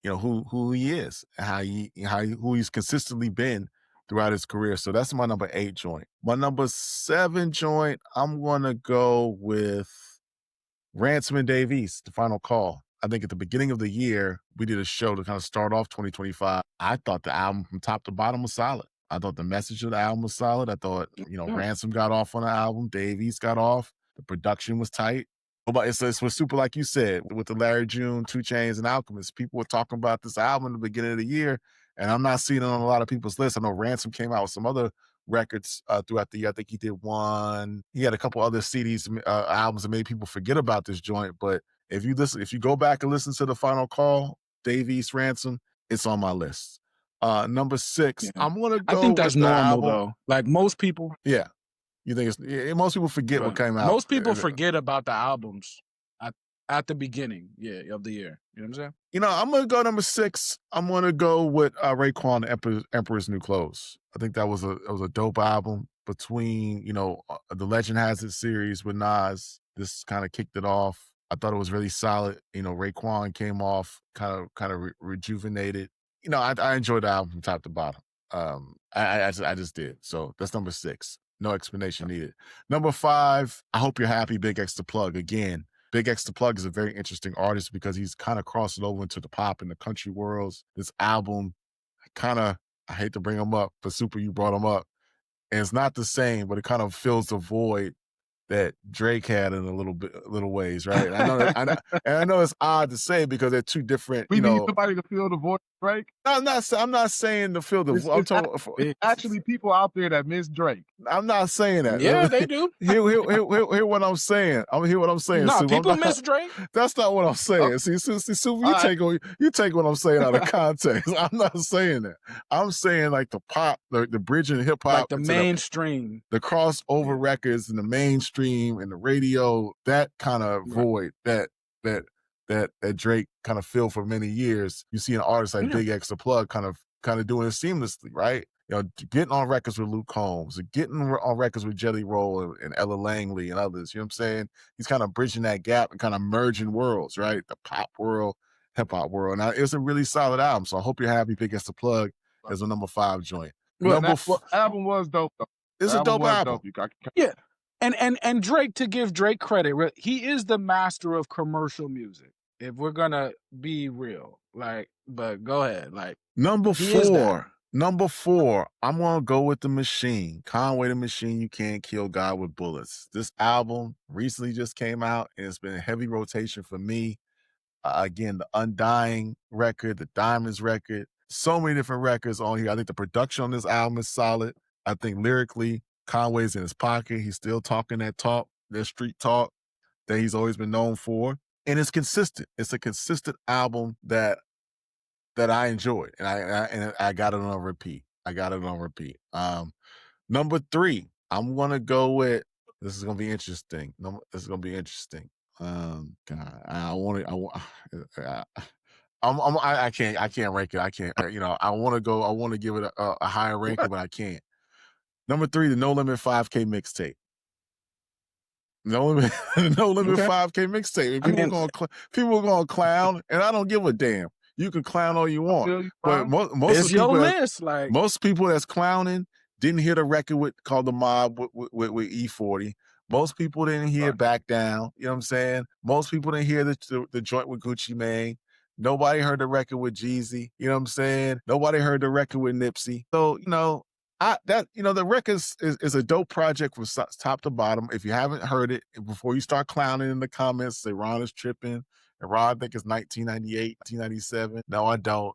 who he is, and who he's consistently been throughout his career. So that's my number 8 joint. My number 7 joint, I'm gonna go with Ransom and Dave East, The Final Call. I think at the beginning of the year, we did a show to kind of start off 2025. I thought the album from top to bottom was solid. I thought the message of the album was solid. I thought, Ransom got off on the album, Dave East got off, the production was tight. But it's super, like you said, with the Larry June, 2 Chainz, and Alchemist. People were talking about this album in the beginning of the year, and I'm not seeing it on a lot of people's lists. I know Ransom came out with some other records throughout the year. I think he did one. He had a couple other CDs, albums that made people forget about this joint. But if you go back and listen to The Final Call, Dave East, Ransom, it's on my list. Number 6, Yeah. I'm gonna I go think that's with the normal album. though. Like most people, Yeah, you think it's most people forget what came out. most people forget about the albums at the beginning, of the year. You know what I'm saying? I'm gonna go number 6. I'm gonna go with Raekwon, Emperor's New Clothes. I think that was a dope album. Between the Legend Has It series with Nas, this kind of kicked it off. I thought it was really solid. Raekwon came off kind of rejuvenated. I enjoyed the album from top to bottom. I just did. So that's number 6. No explanation needed. Number 5, I Hope You're Happy, BigXthaPlug. Again, BigXthaPlug is a very interesting artist because he's kind of crossing over into the pop and the country worlds. This album, I hate to bring him up, but Super, you brought him up. And it's not the same, but it kind of fills the void that Drake had in a little ways, right? And I know it's odd to say because they're two different. We need somebody to fill the void, Drake. I'm not saying to fill the void. I'm talking actually people out there that miss Drake. I'm not saying that. Yeah, they do. Hear what I'm saying. Hear what I'm saying. No, Sue. people miss Drake. That's not what I'm saying. Oh. See, Sue, you take what I'm saying out of context. I'm not saying that. I'm saying like the pop, the bridge in hip hop, like the mainstream, the crossover records and the mainstream and the radio, that kind of void that Drake kind of filled for many years. You see an artist like BigXthaPlug kind of doing it seamlessly, right? Getting on records with Luke Combs, getting on records with Jelly Roll and Ella Langley and others. You know what I'm saying? He's kind of bridging that gap and kind of merging worlds, right? The pop world, hip hop world. Now it's a really solid album. So I hope you're happy. BigXthaPlug is a number 5 joint. Well, album was dope though. It's a dope album. Yeah. And Drake, to give Drake credit, he is the master of commercial music. If we're gonna be real, but go ahead. Number 4, I'm gonna go with The Machine. Conway the Machine, You Can't Kill God with Bullets. This album recently just came out, and it's been a heavy rotation for me. Again, the Undying record, the Diamonds record, so many different records on here. I think the production on this album is solid. I think lyrically, Conway's in his pocket. He's still talking that street talk that he's always been known for. And it's consistent. It's a consistent album that I enjoyed. And I got it on repeat. Number 3, I'm going to go with, this is going to be interesting. God, I can't rank it. I can't, I want to give it a higher ranking, but I can't. Number 3, the No Limit 5K mixtape. No Limit 5K mixtape. People are gonna clown, and I don't give a damn. You can clown all you want, but most people that's clowning didn't hear the record called The Mob with E40. Most people didn't hear Back Down. You know what I'm saying? Most people didn't hear the joint with Gucci Mane. Nobody heard the record with Jeezy. You know what I'm saying? Nobody heard the record with Nipsey. So the record is a dope project from top to bottom. If you haven't heard it, before you start clowning in the comments, say Ron is tripping, and Ron think it's 1998, 1997. No, I don't.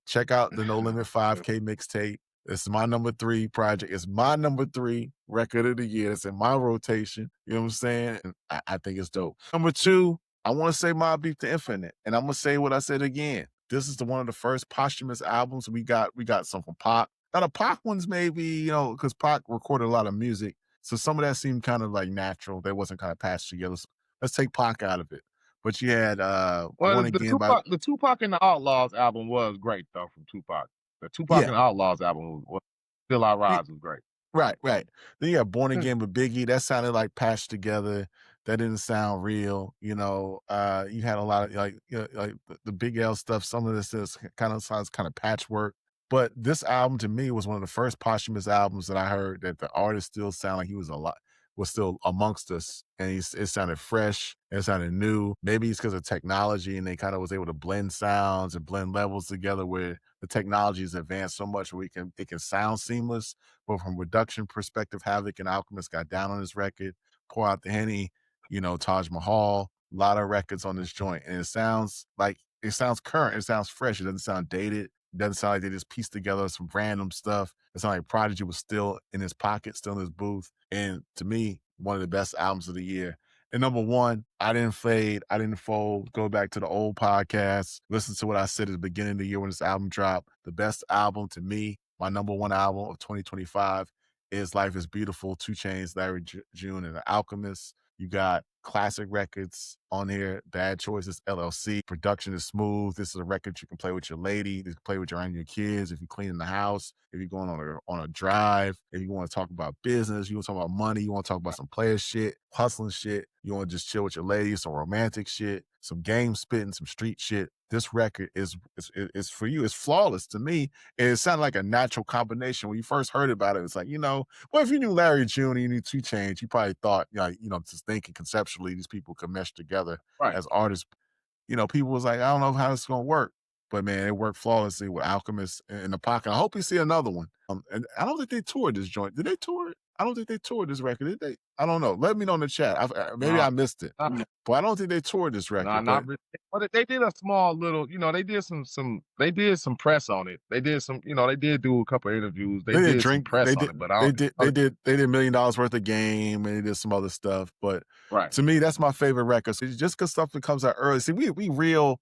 Check out the No Limit 5K mixtape. It's my number 3 project. It's my number 3 record of the year. It's in my rotation. You know what I'm saying? And I think it's dope. Number 2, I want to say Mobb Deep to Infinite, and I'm gonna say what I said again. This is one of the first posthumous albums we got. We got some from Pac. Now the Pac ones maybe, because Pac recorded a lot of music, so some of that seemed kind of like natural. They wasn't kind of patched together. So let's take Pac out of it. But you had the Tupac and the Outlaws album was great though from Tupac. The Tupac and the Outlaws album was Still I Rise was great. Right. Then you have Born Again with Biggie. That sounded like patched together. That didn't sound real. You had a lot of like the Big L stuff. Some of this sounds kind of patchwork. But this album to me was one of the first posthumous albums that I heard that the artist still sounded like he was still amongst us, and it sounded fresh, it sounded new. Maybe it's because of technology, and they kind of was able to blend sounds and blend levels together where the technology has advanced so much where it can sound seamless. But from production perspective, Havoc and Alchemist got down on this record, Pour Out the Henny, Taj Mahal, a lot of records on this joint, and it sounds current, it sounds fresh, it doesn't sound dated. It doesn't sound like they just pieced together some random stuff. It sounds like Prodigy was still in his pocket, still in his booth. And to me, one of the best albums of the year. And number one, I didn't fade. I didn't fold. Go back to the old podcast. Listen to what I said at the beginning of the year when this album dropped. The best album to me, my number one album of 2025 is Life is Beautiful, 2 Chainz, Larry June, and The Alchemist. You got classic records on here. Bad Choices, LLC. Production is smooth. This is a record you can play with your lady. You can play with your kids. If you're cleaning the house, if you're going on a drive, if you want to talk about business, you want to talk about money, you want to talk about some player shit, hustling shit, you want to just chill with your lady, some romantic shit, some game spitting, some street shit. This record is for you. It's flawless to me. And it sounded like a natural combination. When you first heard about it, it's like, well, if you knew Larry June and you knew 2 Chainz, you probably thought, just thinking conceptually, these people could mesh together as artists. People was like, I don't know how this is going to work. But man, it worked flawlessly with Alchemist in the pocket. I hope you see another one. And I don't think they toured this joint. Did they tour it? I don't think they toured this record. Did they? I don't know. Let me know in the chat. Maybe I missed it. But I don't think they toured this record. Not really. But they did a small little, they did they did some press on it. They did some, they did do a couple of interviews. They did some press on it, but they did $1 million worth of Game, and they did some other stuff. But to me, that's my favorite record. So just because stuff that comes out early. See, we really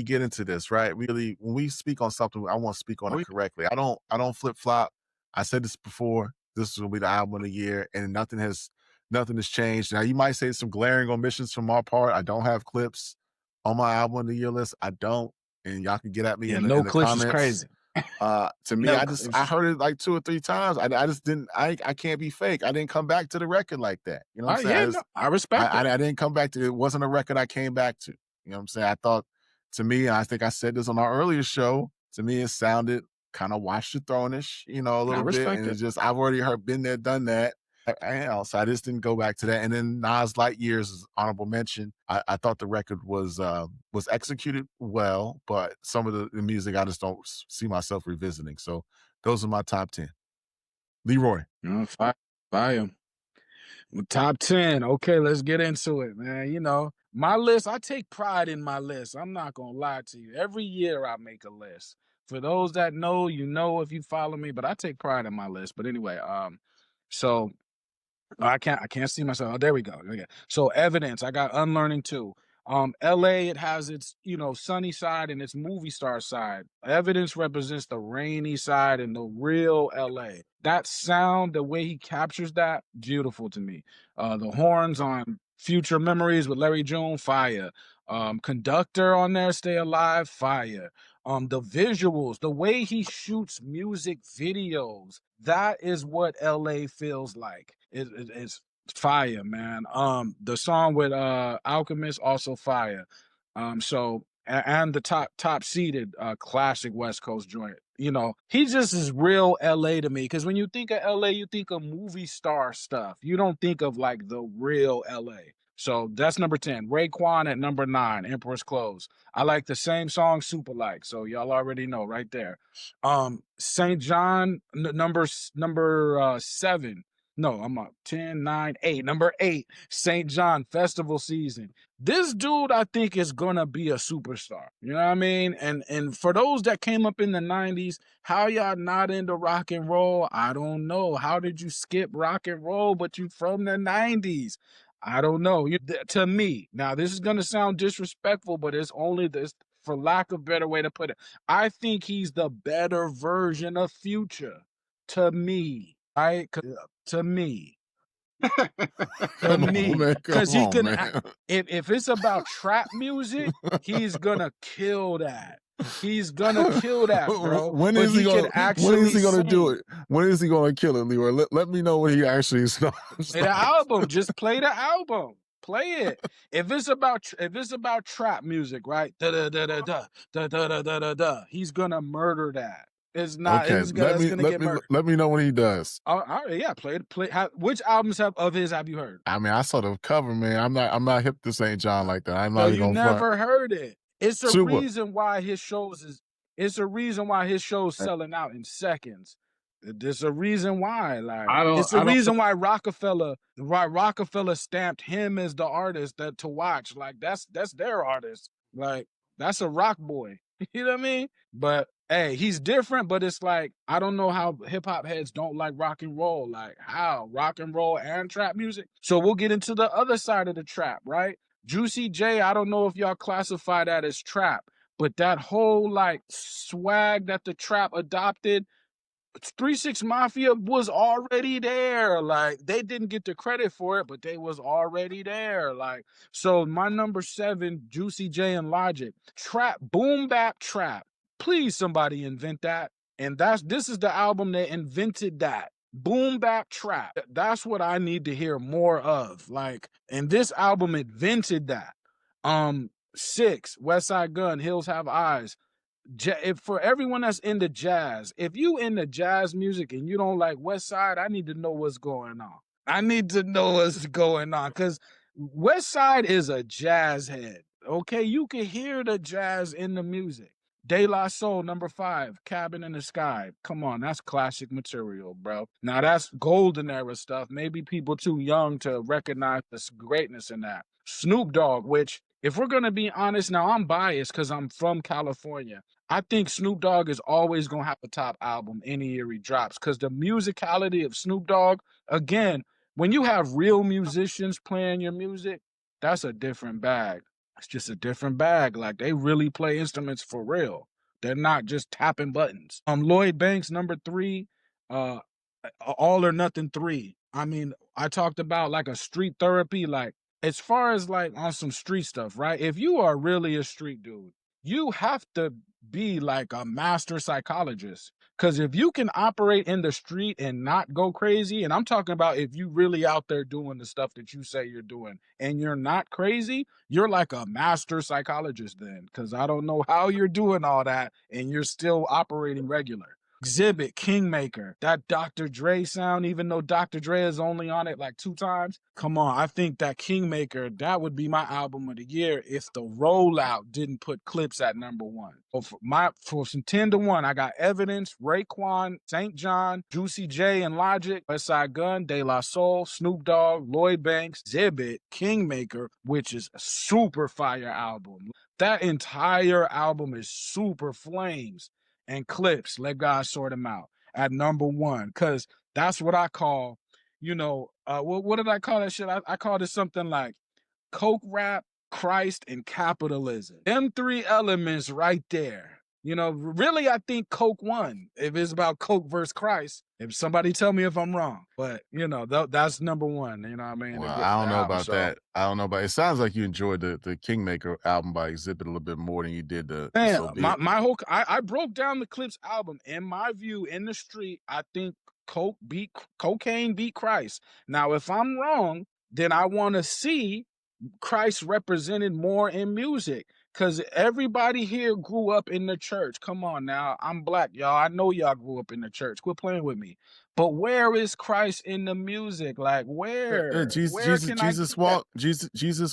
get into this, right? When we speak on something, I want to speak on it correctly. I don't flip flop. I said this before. This will be the album of the year, and nothing has changed. Now, you might say some glaring omissions from our part. I don't have Clipse on my album of the year list. I don't, and y'all can get at me in the Clipse comments. Is crazy. To me, I heard it like 2 or 3 times. I just didn't. I can't be fake. I didn't come back to the record like that. You know what I'm saying? I respect it. I didn't come back to it. It wasn't a record I came back to. You know what I'm saying? I thought, to me, and I think I said this on our earlier show, to me it sounded kind of Watch the Throne-ish, a little bit. And it's just, I've already been there, done that. So I just didn't go back to that. And then Nas Light Years is honorable mention. I thought the record was executed well, but some of the music I just don't see myself revisiting. So those are my top 10. Leroy. Fire. Top 10. Okay, let's get into it, man. My list, I take pride in my list. I'm not going to lie to you. Every year I make a list. For those that know, if you follow me, but I take pride in my list. But anyway, so I can't see myself. Oh, there we go. Okay. So Evidence, I got Unlearning 2. LA, it has its, sunny side and its movie star side. Evidence represents the rainy side and the real LA. That sound, the way he captures that, beautiful to me. The horns on Future Memories with Larry June, fire. Conductor on there, Stay Alive, fire. The visuals, the way he shoots music videos, that is what LA feels like. It's fire, man. The song with Alchemist, also fire. And the top seeded classic West Coast joint. He just is real LA to me, because when you think of LA, you think of movie star stuff. You don't think of like the real LA. So that's number 10. Raekwon at number 9, Emperor's Clothes. I like the same song, Super Like. So y'all already know right there. St. John, number 7. No, I'm up 10, 9, 8. Number 8, St. John, Festival Season. This dude, I think, is gonna be a superstar. You know what I mean? And for those that came up in the 90s, how y'all not into rock and roll? I don't know. How did you skip rock and roll, but you from the 90s? I don't know. To me, now this is gonna sound disrespectful, but it's only this, for lack of a better way to put it. I think he's the better version of Future. To me, right? To me. Because he can. If it's about trap music, he's gonna kill that. He's gonna kill that, bro. When is he gonna do it? When is he gonna kill it, Leroy? Let me know when he actually starts. Play the album. Just play the album. Play it. If it's about trap music, right? Da da da da da da da da da da. He's gonna murder that. It's not. Okay, it's gonna get murdered. Let me know when he does. Yeah, play. Which albums of his have you heard? I mean, I saw the cover, man. I'm not hip to St. John like that. I'm not even. You never heard it. It's a reason why his shows selling out in seconds. There's a reason why. It's a reason why Rockefeller stamped him as the artist to watch. Like that's their artist. Like that's a rock boy. You know what I mean? But Hey, he's different, but it's like, I don't know how hip hop heads don't like rock and roll. Like, how? Rock and roll and trap music? So we'll get into the other side of the trap, right? Juicy J, I don't know if y'all classify that as trap, but that whole like swag that the trap adopted, 3 6 Mafia was already there. Like, they didn't get the credit for it, but they was already there. Like, so my number 7, Juicy J and Logic, trap, boom bap trap. Please, somebody invent that. And this is the album that invented that. Boom bap trap. That's what I need to hear more of. Like, and this album invented that. 6, West Side Gun, Hills Have Eyes. If for everyone that's into jazz, if you into jazz music and you don't like West Side, I need to know what's going on. I need to know what's going on, because West Side is a jazz head. Okay, you can hear the jazz in the music. De La Soul, number 5, Cabin in the Sky. Come on, that's classic material, bro. Now that's golden era stuff. Maybe people too young to recognize the greatness in that. Snoop Dogg, which, if we're gonna be honest, now I'm biased because I'm from California. I think Snoop Dogg is always gonna have a top album any year he drops, because the musicality of Snoop Dogg, again, when you have real musicians playing your music, that's a different bag. It's just a different bag. Like, they really play instruments for real. They're not just tapping buttons. Lloyd Banks, number 3, uh, All or Nothing 3. I mean, I talked about like a street therapy, like, as far as like on some street stuff, right? If you are really a street dude, you have to be like a master psychologist. Because if you can operate in the street and not go crazy, and I'm talking about if you really out there doing the stuff that you say you're doing and you're not crazy, you're like a master psychologist then. Because I don't know how you're doing all that and you're still operating regular. Exhibit, Kingmaker, that Dr. Dre sound, even though Dr. Dre is only on it like 2 times. Come on, I think that Kingmaker, that would be my album of the year if the rollout didn't put Clipse at number 1. For some 10 to 1, I got Evidence, Raekwon, St. John, Juicy J and Logic, West Side Gun, De La Soul, Snoop Dogg, Lloyd Banks, Exhibit, Kingmaker, which is a super fire album. That entire album is super flames. And Clipse, Let God Sort Them Out, at number 1, because that's what I call, what did I call that shit? I called it something like Coke rap, Christ, and capitalism. Them 3 elements right there. Really, I think Coke won. If it's about Coke versus Christ, if somebody tell me if I'm wrong, but that's number 1. You know what I mean? Well, I don't know about that. I don't know about. It sounds like you enjoyed the Kingmaker album by Exhibit a little bit more than you did the. Man, my whole I broke down the Clipse album. In my view, in the street, I think cocaine beat Christ. Now, if I'm wrong, then I want to see Christ represented more in music, because everybody here grew up in the church. Come on now, I'm black, y'all. I know y'all grew up in the church. Quit playing with me. But where is Christ in the music? Like, where? Jesus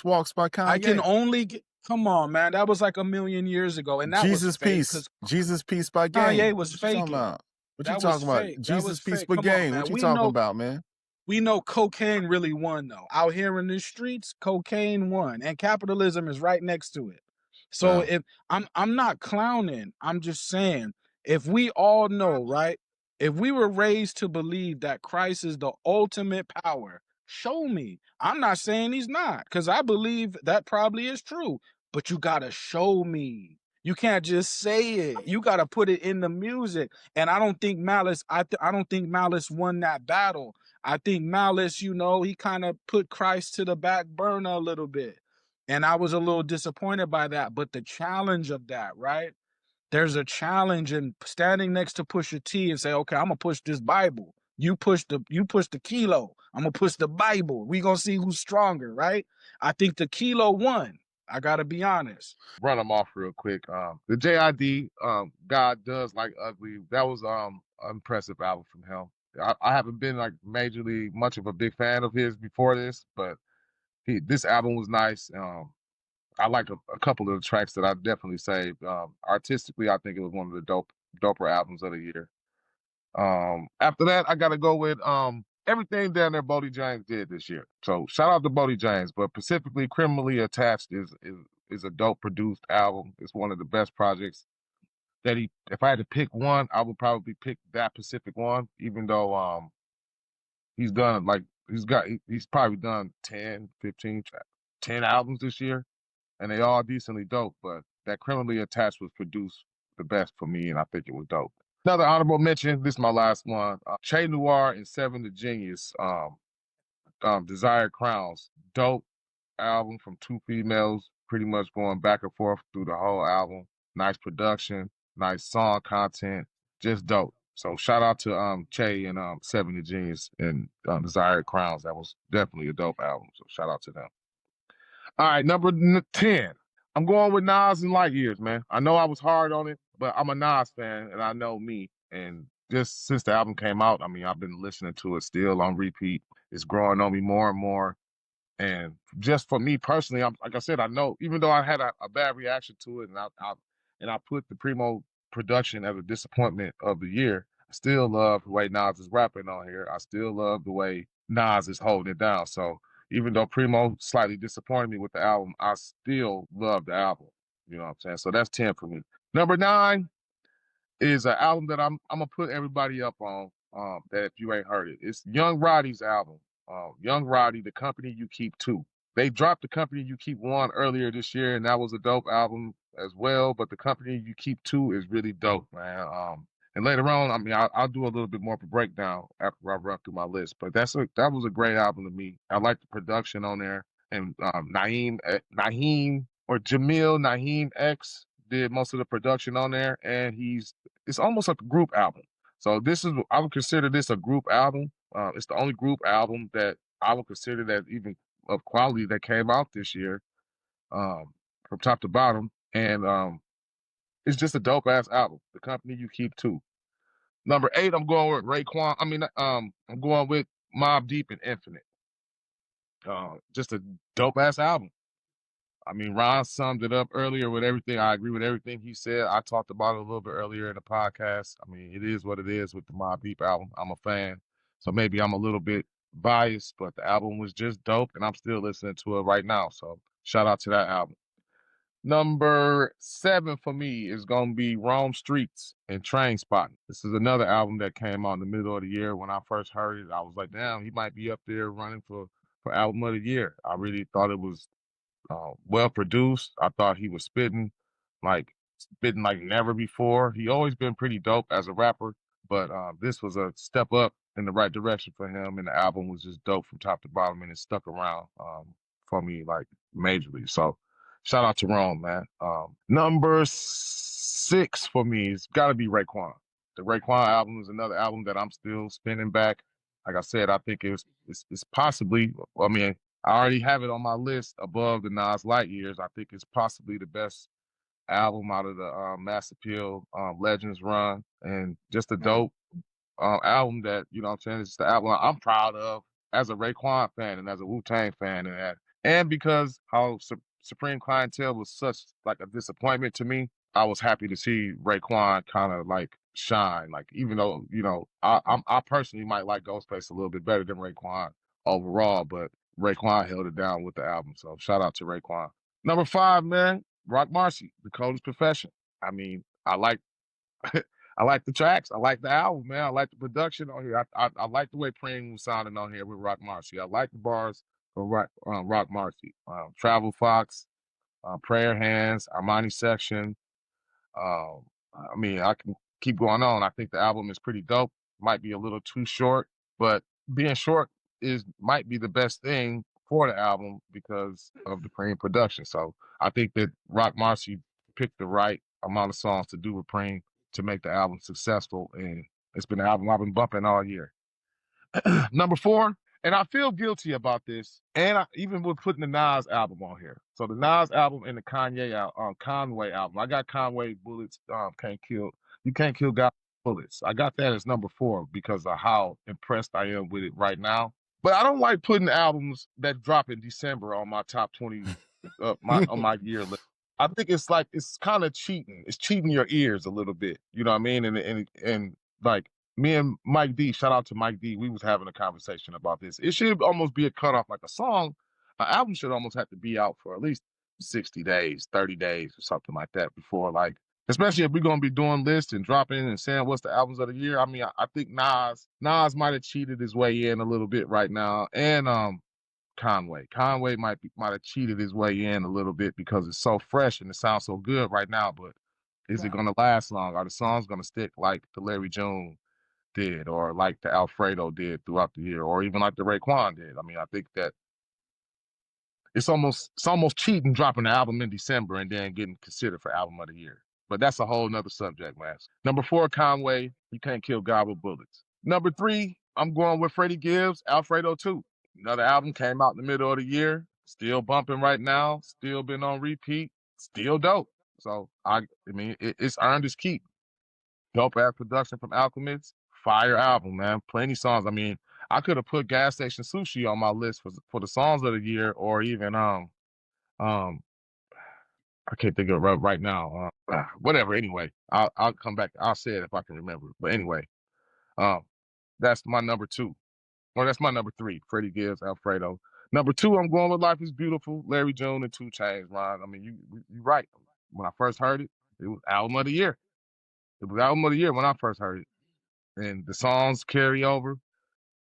walks by Kanye. I can only get. Come on, man. That was like a million years ago, and that Jesus was fake, Peace. Jesus Peace by Game. Kanye was faking. What you talking about? Jesus Peace by Game. What you talking about, man? We know cocaine really won, though. Out here in the streets, cocaine won, and capitalism is right next to it. So if I'm not clowning, I'm just saying, if we all know, right? If we were raised to believe that Christ is the ultimate power, show me. I'm not saying he's not, because I believe that probably is true, but you gotta show me. You can't just say it. You gotta put it in the music. And I don't think Malice. I don't think Malice won that battle. I think Malice, he kind of put Christ to the back burner a little bit. And I was a little disappointed by that. But the challenge of that, right? There's a challenge in standing next to Pusha T and say, okay, I'm gonna push this Bible. You push the kilo. I'm gonna push the Bible. We gonna see who's stronger, right? I think the kilo won. I gotta be honest. Run them off real quick. The JID, God Does Like Ugly. That was impressive album from him. I haven't been like majorly much of a big fan of his before this, but this album was nice. I like a couple of the tracks that I definitely saved. Artistically, I think it was one of the doper albums of the year. After that, I gotta go with everything down there Bodie James did this year. So shout out to Bodie James, but specifically Criminally Attached is a dope produced album. It's one of the best projects that if I had to pick one, I would probably pick that Pacific one, even though he's done he's probably done 10, 15, 10 albums this year, and they all decently dope. But that Criminally Attached was produced the best for me, and I think it was dope. Another honorable mention, this is my last one. Che Noir and Seven the Genius, Desired Crowns. Dope album from two females, pretty much going back and forth through the whole album. Nice production, nice song content, just dope. So shout out to Che and Seven the Genius and Desired Crowns. That was definitely a dope album. So shout out to them. All right, number 10. I'm going with Nas and Light Years, man. I know I was hard on it, but I'm a Nas fan, and I know me. And just since the album came out, I mean, I've been listening to it still on repeat. It's growing on me more and more. And just for me personally, like I said, I know even though I had a bad reaction to it, and I put the Primo production as a disappointment of the year, I still love the way Nas is rapping on here. I still love the way Nas is holding it down. So even though Primo slightly disappointed me with the album, I still love the album. You know what I'm saying? So that's 10 for me. Number 9 is an album that I'm gonna put everybody up on. That if you ain't heard it, it's Young Roddy's album. Young Roddy, The Company You Keep 2. They dropped The Company You Keep 1 earlier this year, and that was a dope album as well. But The Company You Keep 2 is really dope, man. And later on, I mean, I'll do a little bit more of a breakdown after I run through my list. But that was a great album to me. I like the production on there, and Naheem or Jamil Naheem X did most of the production on there, and it's almost like a group album. So I would consider this a group album. It's the only group album that I would consider that even of quality that came out this year, from top to bottom. And it's just a dope ass album. The Company You Keep 2. Number 8, I'm going with Raekwon. I'm going with Mobb Deep and Infinite. Just a dope ass album. I mean, Ron summed it up earlier with everything. I agree with everything he said. I talked about it a little bit earlier in the podcast. I mean, it is what it is with the Mobb Deep album. I'm a fan, so maybe I'm a little bit biased, but the album was just dope, and I'm still listening to it right now. So shout out to that album. Number 7 for me is going to be Rome Streets and Train Spotting. This is another album that came out in the middle of the year. When I first heard it, I was like, damn, he might be up there running for album of the year. I really thought it was well produced. I thought he was spitting like never before. He always been pretty dope as a rapper, but this was a step up in the right direction for him, and the album was just dope from top to bottom, and it stuck around for me like majorly. So shout out to Rome, man. Number 6 for me has got to be Raekwon. The Raekwon album is another album that I'm still spinning back. Like I said, I think it's possibly, I mean, I already have it on my list above the Nas Light Years. I think it's possibly the best album out of the Mass Appeal Legends run, and just a dope album that, you know what I'm saying, it's the album I'm proud of as a Raekwon fan and as a Wu-Tang fan, and because how Supreme Clientele was such like a disappointment to me, I was happy to see Raekwon kind of like shine. Like, even though, you know, I personally might like Ghostface a little bit better than Raekwon overall, but Raekwon held it down with the album. So shout out to Raekwon. Number 5, man, Rock Marcy, The Coldest Profession. I mean, I like I like the tracks. I like the album, man. I like the production on here. I like the way Preem was sounding on here with Rock Marcy. I like the bars from Rock Marcy. Travel Fox, Prayer Hands, Armani Section. I mean, I can keep going on. I think the album is pretty dope. Might be a little too short, but being short might be the best thing for the album because of the Preem production. So I think that Rock Marcy picked the right amount of songs to do with Preem to make the album successful, and it's been an album I've been bumping all year. Number 4, and I feel guilty about this, and even with putting the Nas album on here. So the Nas album and the Conway album. I got Conway Bullets You Can't Kill God Bullets. I got that as number 4 because of how impressed I am with it right now. But I don't like putting albums that drop in December on my top 20 on my year list. I think it's kind of cheating. It's cheating your ears a little bit. You know what I mean? And like me and Mike D, shout out to Mike D, we was having a conversation about this. It should almost be a cutoff, like an album should almost have to be out for at least 60 days, 30 days or something like that before like especially if we're gonna be doing lists and dropping and saying what's the albums of the year. I mean, I think Nas might have cheated his way in a little bit right now, and Conway might have cheated his way in a little bit because it's so fresh and it sounds so good right now. But is it gonna last long? Are the songs gonna stick like the Larry June did, or like the Alfredo did throughout the year, or even like the Raekwon did? I mean, I think that it's almost cheating dropping the album in December and then getting considered for album of the year. But that's a whole nother subject, man. Number 4, Conway, You Can't Kill God with Bullets. Number 3, I'm going with Freddie Gibbs, Alfredo 2. Another album came out in the middle of the year, still bumping right now, still been on repeat, still dope. So I mean, it's earned its keep. Dope ass production from Alchemist, fire album, man. Plenty songs. I mean, I could have put Gas Station Sushi on my list for the songs of the year, or even I can't think of it right now. Whatever. Anyway, I'll come back. I'll say it if I can remember. But anyway, that's my number 2, or that's my number 3. Freddie Gibbs, Alfredo. Number 2, I'm going with Life Is Beautiful, Larry June and 2 Chainz. Ron, I mean, you're right. When I first heard it, it was album of the year. It was album of the year when I first heard it, and the songs carry over.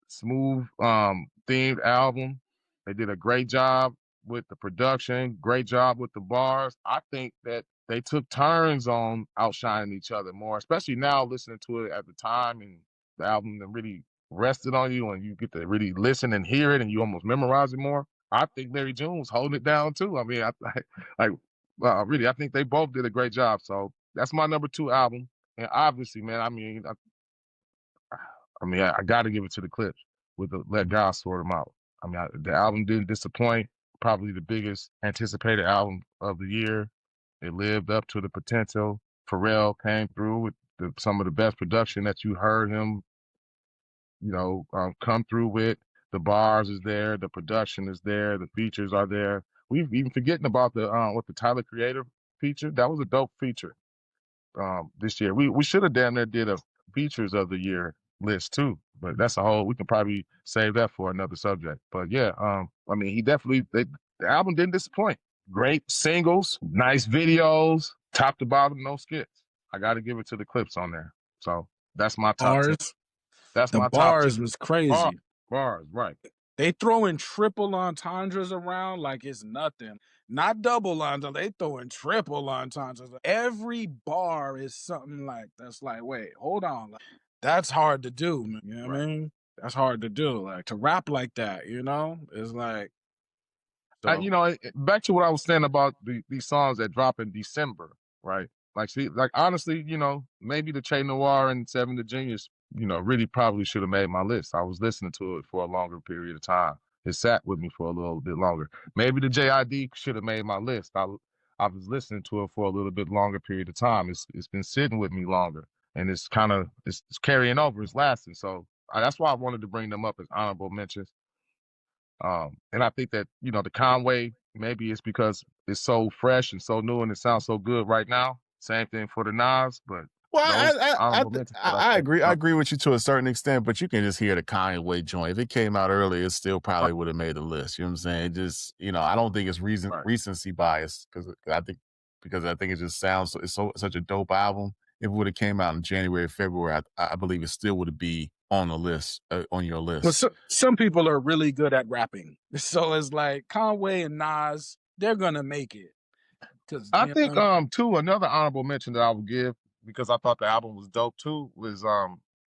Smooth themed album. They did a great job with the production, great job with the bars. I think that they took turns on outshining each other more, especially now listening to it at the time and the album that really rested on you and you get to really listen and hear it and you almost memorize it more. I think Larry June was holding it down too. I mean, really, I think they both did a great job. So that's my number 2 album. And obviously, man, I got to give it to the Clipse with the Let God Sort Them Out. I mean, the album didn't disappoint. Probably the biggest anticipated album of the year. It lived up to the potential. Pharrell came through with some of the best production that you heard him, come through with. The bars is there, the production is there, the features are there. We've even forgetting about the Tyler Creator feature. That was a dope feature this year. We should have damn near did a features of the year list too, but we can probably save that for another subject. But yeah, I mean, the album didn't disappoint. Great singles, nice videos, top to bottom, no skits. I got to give it to the Clipse on there. So that's my top 10. That's my top 10. Bars was crazy. Bars, right. They throwing triple entendres around like it's nothing. Not double entendres, they throwing triple entendres. Every bar is something like that's like, wait, hold on. That's hard to do, man. You know what I mean? That's hard to do. Like to rap like that, it's like. So. Back to what I was saying about these songs that drop in December, right? Honestly, maybe the Che Noir and 7 the Genius, really probably should have made my list. I was listening to it for a longer period of time. It sat with me for a little bit longer. Maybe the JID should have made my list. I was listening to it for a little bit longer period of time. It's been sitting with me longer, and it's carrying over. It's lasting. So that's why I wanted to bring them up as honorable mentions. And I think that, the Conway, maybe it's because it's so fresh and so new and it sounds so good right now. Same thing for the Nas, but I agree. I agree with you to a certain extent, but you can just hear the Conway joint. If it came out early, it still probably would have made the list. You know what I'm saying? Just, I don't think it's recency bias because I think it just sounds it's such a dope album. If it would have came out in January, February, I believe it still would be on the list, on your list. But some people are really good at rapping, so it's like Conway and Nas, they're gonna make it. I think too, another honorable mention that I would give, because I thought the album was dope too, was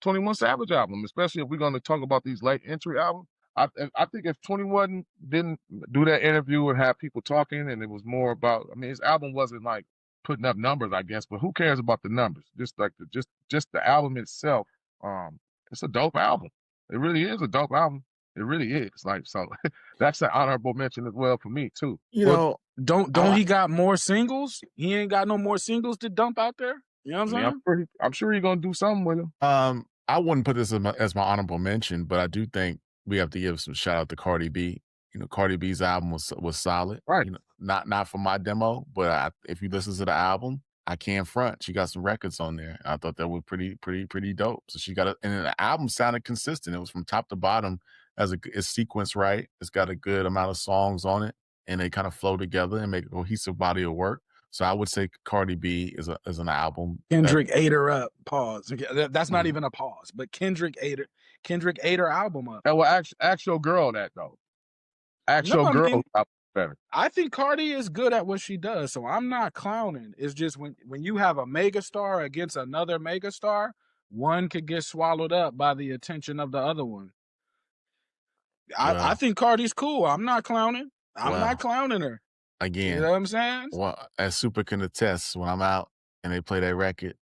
21 Savage album, especially if we're going to talk about these late entry albums. I think if 21 didn't do that interview and have people talking, and it was more about, his album wasn't like putting up numbers, I guess, but who cares about the numbers? Just like just the album itself. It's a dope album. It really is a dope album. It really is. So that's an honorable mention as well for me too. Don't he got more singles? He ain't got no more singles to dump out there. You know what I'm saying? I'm sure he's gonna do something with him. I wouldn't put this as my honorable mention, but I do think we have to give some shout out to Cardi B. Cardi B's album was solid. Right. Not for my demo, but if you listen to the album, I can't front. She got some records on there. I thought that was pretty dope. So she got and the album sounded consistent. It was from top to bottom it's sequenced right. It's got a good amount of songs on it, and they kind of flow together and make a cohesive body of work. So I would say Cardi B is an album. Kendrick ate her up. Pause. That's not even a pause, but Kendrick ate her album up. And well, ask your girl that though. Actual girl better. I think Cardi is good at what she does, so I'm not clowning. It's just when you have a megastar against another megastar, one could get swallowed up by the attention of the other one. I think Cardi's cool. I'm not clowning. I'm not clowning her. Again, you know what I'm saying? Well, as Super can attest, when I'm out and they play that record,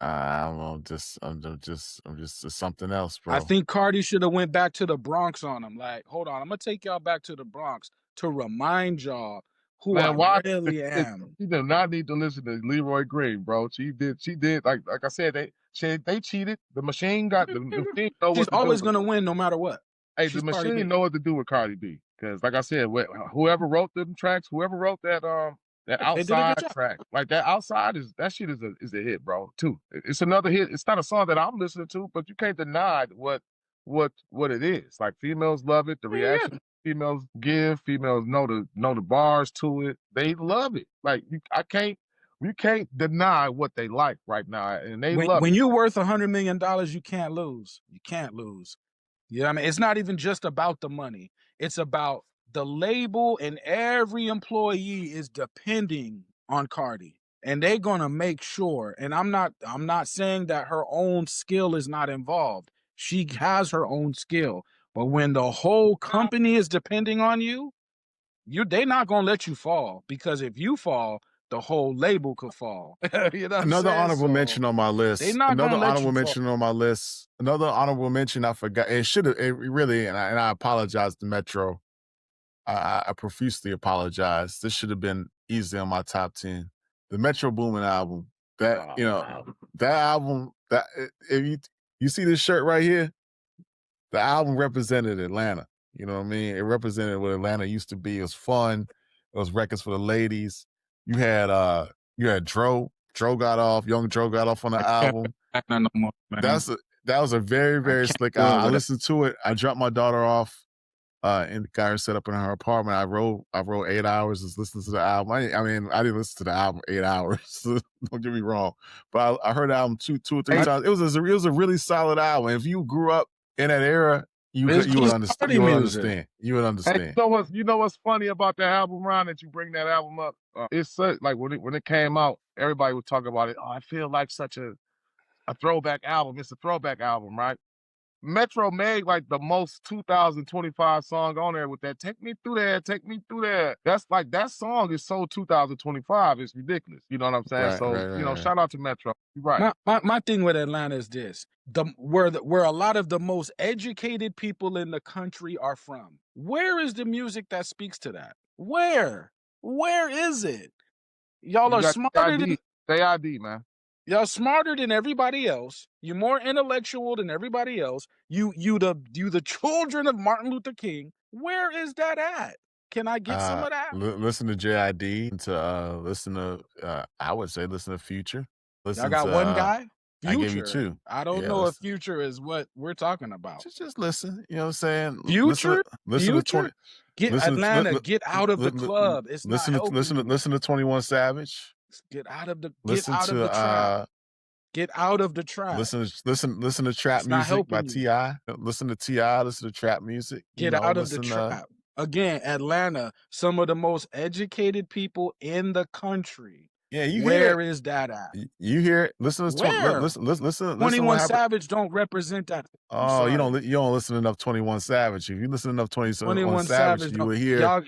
I don't know, I'm just something else, bro. I think Cardi should have went back to the Bronx on him. Like, hold on, I'm gonna take y'all back to the Bronx to remind y'all who I really am. She did not need to listen to Leroy Green, bro. She did like I said, they cheated. The machine got the machine. She's always gonna win no matter what. Hey, the machine know what to do with Cardi B. Because like I said, whoever wrote them tracks, whoever wrote that outside track, like that outside that shit is a hit, bro. Too. It's another hit. It's not a song that I'm listening to, but you can't deny what it is. Like females love it. The reaction females give, females know the bars to it. They love it. Like you can't deny what they like right now, and they love it. When you're worth $100 million, you can't lose. You can't lose. You know what I mean? It's not even just about the money. It's about the label, and every employee is depending on Cardi. And they're gonna make sure, and I'm not saying that her own skill is not involved. She has her own skill. But when the whole company is depending on you, they're not gonna let you fall, because if you fall, the whole label could fall. You know Another honorable mention on my list. Another honorable mention on my list. Another honorable mention I forgot. It should have. It really, and I apologize to Metro. I profusely apologize. This should have been easily on my top 10. The Metro Boomin album. That that album. That if you see this shirt right here, the album represented Atlanta. You know what I mean? It represented what Atlanta used to be. It was fun. It was records for the ladies. You had Dro. Young Dro got off on the album. That was a very, very slick album. I listened to it. I dropped my daughter off and got her set up in her apartment. I rode 8 hours just listening to the album. I didn't listen to the album 8 hours. Don't get me wrong. But I heard the album two or three times. It was a really solid album. If you grew up in that era, you would understand. You would understand. Hey, you know what's funny about that album, Ron, that you bring that album up? It's such, like when it came out, everybody was talking about it. Oh, I feel like such a throwback album. It's a throwback album, right? Metro made like the most 2025 song on there with that "Take Me Through There, Take Me Through There." That's like, that song is so 2025. It's ridiculous. You know what I'm saying? Right, shout out to Metro. You're right. My thing with Atlanta is this: where a lot of the most educated people in the country are from. Where is the music that speaks to that? Where is it? Y'all are smarter than ID, man. Y'all smarter than everybody else. You're more intellectual than everybody else. You the children of Martin Luther King. Where is that at? Can I get some of that? Listen to JID. Listen to I would say listen to Future. I got one guy. Future. I gave you two. I don't know if Future is what we're talking about. Just listen. You know what I'm saying? Future. Listen to get out of the club. It's listen to 21 Savage. Get out of the trap. Get out of the trap. Listen to trap music by T.I. Listen to T.I. Listen to trap music. Get out of the trap. Again, Atlanta, some of the most educated people in the country. Yeah, where is that at? You hear it? Listen. 21 Savage don't represent that. Oh, you don't listen enough 21 Savage. If you listen enough 21 Savage, you would hear.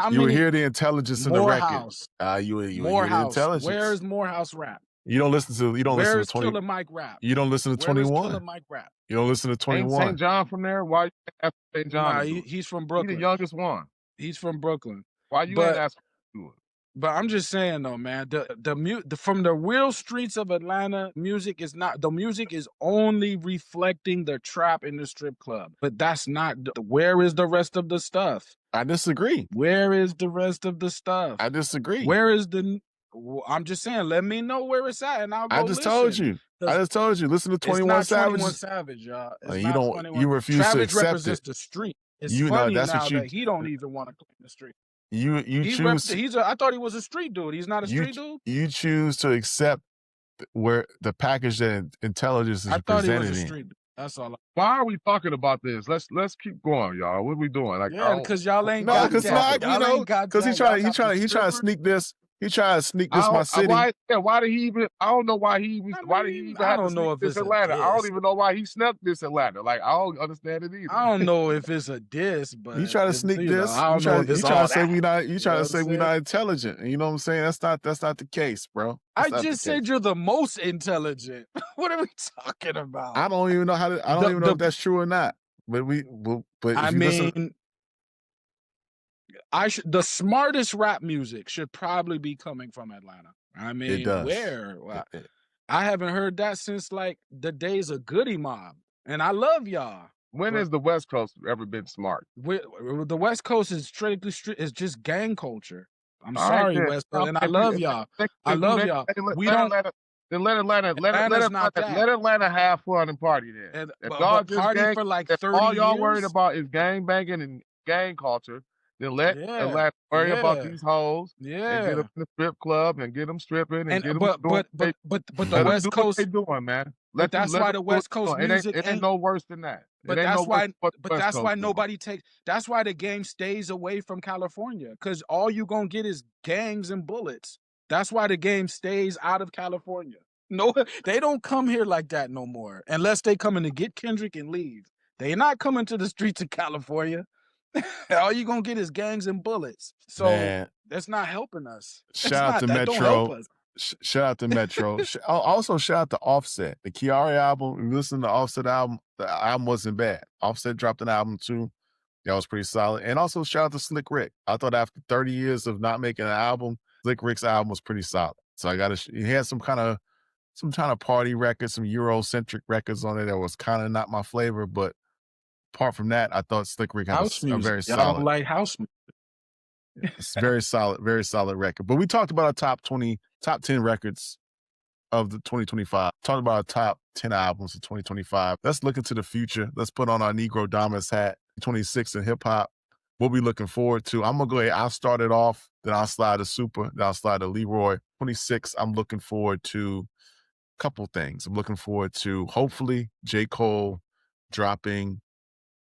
You would hear the intelligence in the record. You would hear the intelligence. Where is Morehouse rap? You don't listen to. Where is Killer Mike rap? You don't listen to 21. Killer Mike rap? You don't listen to 21. Ain't St. John from there? Why you ask St. John? Nah, he's from Brooklyn. He's the youngest one. He's from Brooklyn. Why you ain't asking to it? But I'm just saying though, man, from the real streets of Atlanta, music is only reflecting the trap in the strip club. But that's not. Where is the rest of the stuff? I disagree. Where is the rest of the stuff? I disagree. Where is I'm just saying, let me know where it's at, and I'll go. I just told you. Listen to 21 Savage. 21 Savage, y'all. You refuse Savage to accept represents it. the street. It's funny now that he don't even want to claim the street. You He choose. I thought he was a street dude. He's not a street dude. You choose to accept where the package that intelligence is I thought he was presented a in. street dude. That's all. Why are we talking about this? Let's keep going, y'all. What are we doing? Like, Yeah, because y'all ain't No, got because that. you know, because he trying to sneak this. He trying to sneak this my city. Why did he even? I don't know why he even. Why did he even have to sneak this Atlanta? I don't even know why he snuck this Atlanta. Like, I don't understand it either. I don't know if it's a diss, but he trying to sneak this. I don't know if it's all that. You trying to say we not intelligent. You know what I'm saying? That's not the case, bro. I just said you're the most intelligent. What are we talking about? I don't even know I don't even know if that's true or not. But the smartest rap music should probably be coming from Atlanta. I mean, it does. where? Well, I haven't heard that since like the days of Goody Mob, and I love y'all. When has the West Coast ever been smart? The West Coast is strictly is just gang culture. I'm sorry, West Coast, and I love y'all. I love y'all. We don't. Then let Atlanta have fun and party there. If y'all just party for like 30 all y'all years? worried about is gang banging and gang culture, then let Atlanta worry about these hoes. And get them in the strip club and get them stripping and get them but the West Coast, what they doing, man. But that's why the West Coast music it ain't no worse than that. But that's why nobody takes. That's why the game stays away from California, because all you gonna get is gangs and bullets. That's why the game stays out of California. No, they don't come here like that no more, unless they coming to get Kendrick and leave. They not coming to the streets of California. All you gonna get is gangs and bullets. So that's not helping us. Shout out to Metro. Shout out to Metro. Also, shout out to Offset. The Kiari album, if you listen to the Offset album, the album wasn't bad. Offset dropped an album too. That was pretty solid. And also, shout out to Slick Rick. I thought after 30 years of not making an album, Slick Rick's album was pretty solid. So he had some kind of party records, some Eurocentric records on it that was kind of not my flavor. But apart from that, I thought Slick Rick had a very solid. I don't like house music. It's very solid record. But we talked about our top 10 records of the 2025. Talked about our top 10 albums of 2025. Let's look into the future. Let's put on our Negro Dominus hat. 26 in hip hop. What we looking forward to? I'm gonna go ahead. I'll start it off. Then I'll slide to Super. Then I'll slide to Leroy. 26. I'm looking forward to a couple things. I'm looking forward to hopefully J. Cole dropping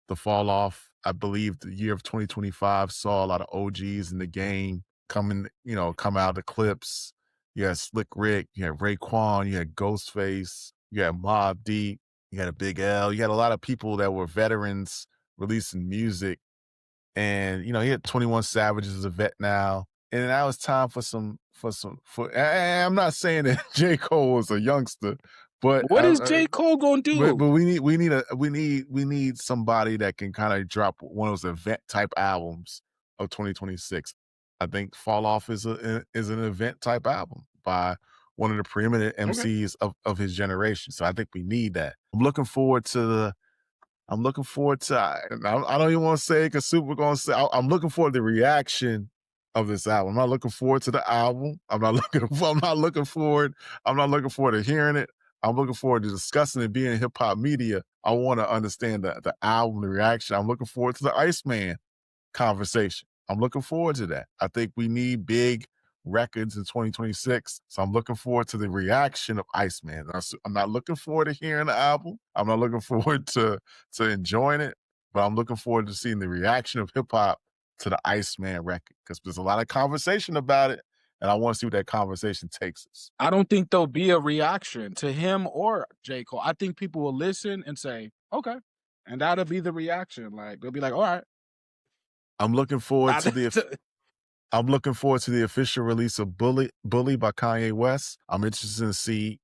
The Fall Off. I believe the year of 2025 saw a lot of OGs in the game come out of the Clipse. You had Slick Rick, you had Raekwon, you had Ghostface, you had Mobb Deep, you had a Big L. You had a lot of people that were veterans releasing music. And, he had 21 Savage as a vet now. And now it's time for I'm not saying that J. Cole was a youngster, but what is J. Cole gonna do? But we need somebody that can kind of drop one of those event type albums of 2026. I think Fall Off is an event type album by one of the preeminent MCs of his generation. So I think we need that. I'm looking forward to I don't even want to say it because Super gonna say I'm looking forward to the reaction of this album. I'm not looking forward to the album. I'm not looking forward to hearing it. I'm looking forward to discussing it, being in hip hop media. I want to understand the album, the reaction. I'm looking forward to the Iceman conversation. I'm looking forward to that. I think we need big records in 2026. So I'm looking forward to the reaction of Iceman. I'm not looking forward to hearing the album. I'm not looking forward to enjoying it, but I'm looking forward to seeing the reaction of hip hop to the Iceman record, because there's a lot of conversation about it, and I want to see what that conversation takes us. I don't think there'll be a reaction to him or J. Cole. I think people will listen and say, okay. And that'll be the reaction. Like, they'll be like, all right. I'm looking forward to the official release of Bully by Kanye West. I'm interested to see,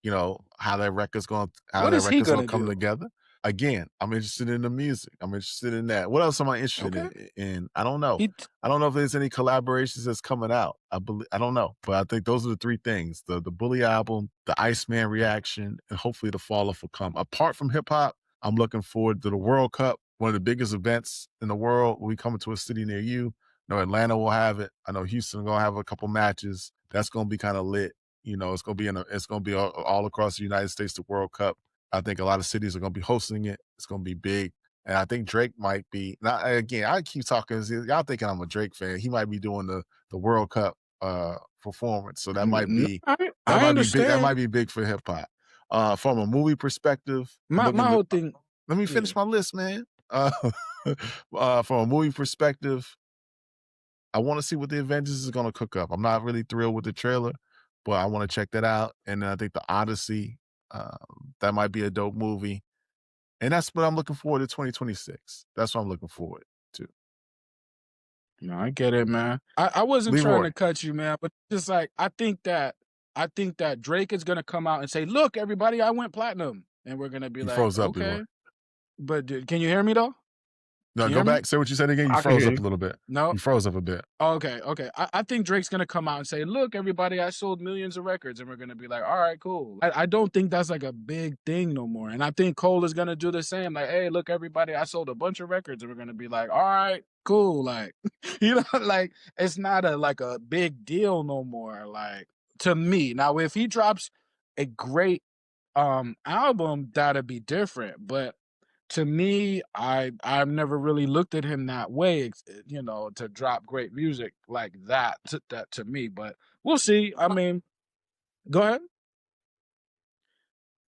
how that record's going to come together. Again, I'm interested in the music. I'm interested in that. What else am I interested in? I don't know. I don't know if there's any collaborations that's coming out. I don't know. But I think those are the three things: the Bully album, the Iceman reaction, and hopefully the Fall Off will come. Apart from hip hop, I'm looking forward to the World Cup, one of the biggest events in the world. Will be coming to a city near you. I know Atlanta will have it. I know Houston gonna have a couple matches. That's gonna be kind of lit. It's gonna be all across the United States, the World Cup. I think a lot of cities are going to be hosting it. It's going to be big. And I think Drake might be. Now, again, I keep talking. Y'all thinking I'm a Drake fan. He might be doing the World Cup performance, so that might be I understand. That might be big for hip hop. From a movie perspective, my whole thing. Let me finish my list, man. From a movie perspective, I want to see what the Avengers is going to cook up. I'm not really thrilled with the trailer, but I want to check that out. And then I think the Odyssey, that might be a dope movie. And that's what I'm looking forward to 2026. That's what I'm looking forward to. No, I get it, man. I wasn't trying to cut you, man, but just like I think that Drake is gonna come out and say, "Look, everybody, I went platinum," and we're gonna be like, froze up, "Okay." But can you hear me though? No, go back. Say what you said again. You froze up a little bit. No, you froze up a bit. Okay. I think Drake's gonna come out and say, "Look, everybody, I sold millions of records," and we're gonna be like, "All right, cool." I don't think that's like a big thing no more, and I think Cole is gonna do the same. Like, "Hey, look, everybody, I sold a bunch of records," and we're gonna be like, "All right, cool." Like, like it's not a big deal no more. Like to me, now if he drops a great album, that'd be different, but to me, I've never really looked at him that way, to drop great music like that to me. But we'll see. I mean, go ahead.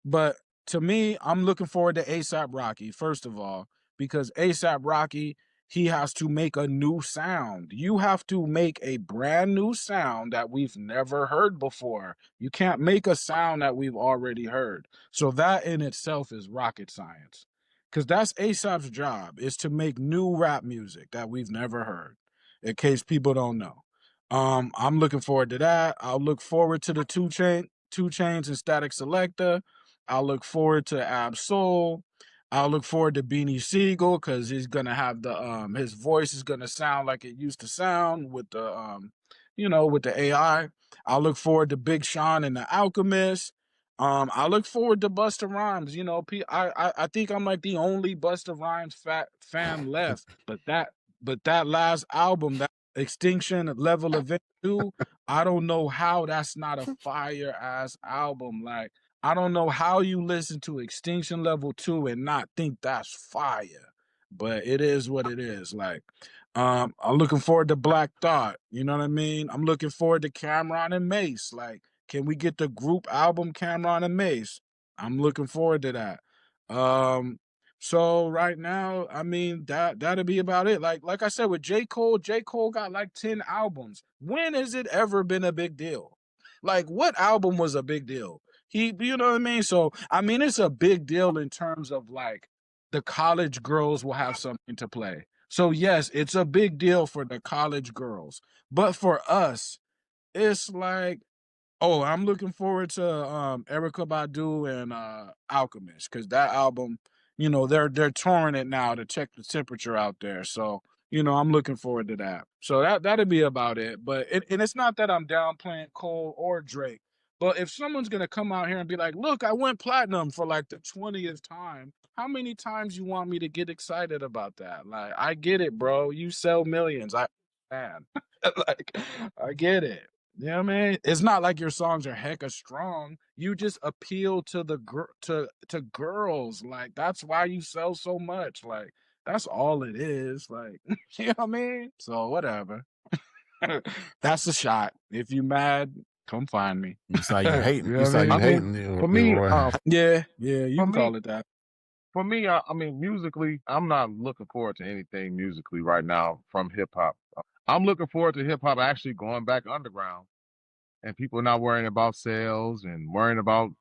But to me, I'm looking forward to ASAP Rocky, first of all, because ASAP Rocky, he has to make a new sound. You have to make a brand new sound that we've never heard before. You can't make a sound that we've already heard. So that in itself is rocket science. Because that's ASAP's job, is to make new rap music that we've never heard, in case people don't know. I'm looking forward to that. I'll look forward to the Two Chainz and Static Selecta. I'll look forward to Ab Soul. I'll look forward to Beanie Siegel because he's gonna have his voice is gonna sound like it used to sound with with the AI. I'll look forward to Big Sean and the Alchemist. I look forward to Busta Rhymes. I think I'm like the only Busta Rhymes fan left. But that last album, that Extinction Level Event 2, I don't know how that's not a fire ass album. Like, I don't know how you listen to Extinction Level 2 and not think that's fire. But it is what it is. Like, I'm looking forward to Black Thought. You know what I mean? I'm looking forward to Cameron and Mace. Like, can we get the group album Cameron and Mace? I'm looking forward to that. So right now, I mean, that'll be about it. Like I said, with J. Cole got like 10 albums. When has it ever been a big deal? Like, what album was a big deal? You know what I mean? So, I mean, it's a big deal in terms of like the college girls will have something to play. So yes, it's a big deal for the college girls. But for us, it's like, oh, I'm looking forward to Erykah Badu and Alchemist, because that album, they're touring it now to check the temperature out there. So, I'm looking forward to that. So that'll be about it. But and it's not that I'm downplaying Cole or Drake. But if someone's gonna come out here and be like, "Look, I went platinum for like the 20th time," how many times you want me to get excited about that? Like, I get it, bro. You sell millions. Man, like, I get it. You know what I mean? It's not like your songs are hecka strong. You just appeal to the to girls. Like, that's why you sell so much. Like, that's all it is. Like, you know what I mean? So whatever. That's a shot. If you mad, come find me. You say you hating. You know You what say I you mean? hating. For me, yeah, you can call it that. For me, I mean, musically, I'm not looking forward to anything musically right now from hip hop. I'm looking forward to hip hop actually going back underground and people not worrying about sales and worrying about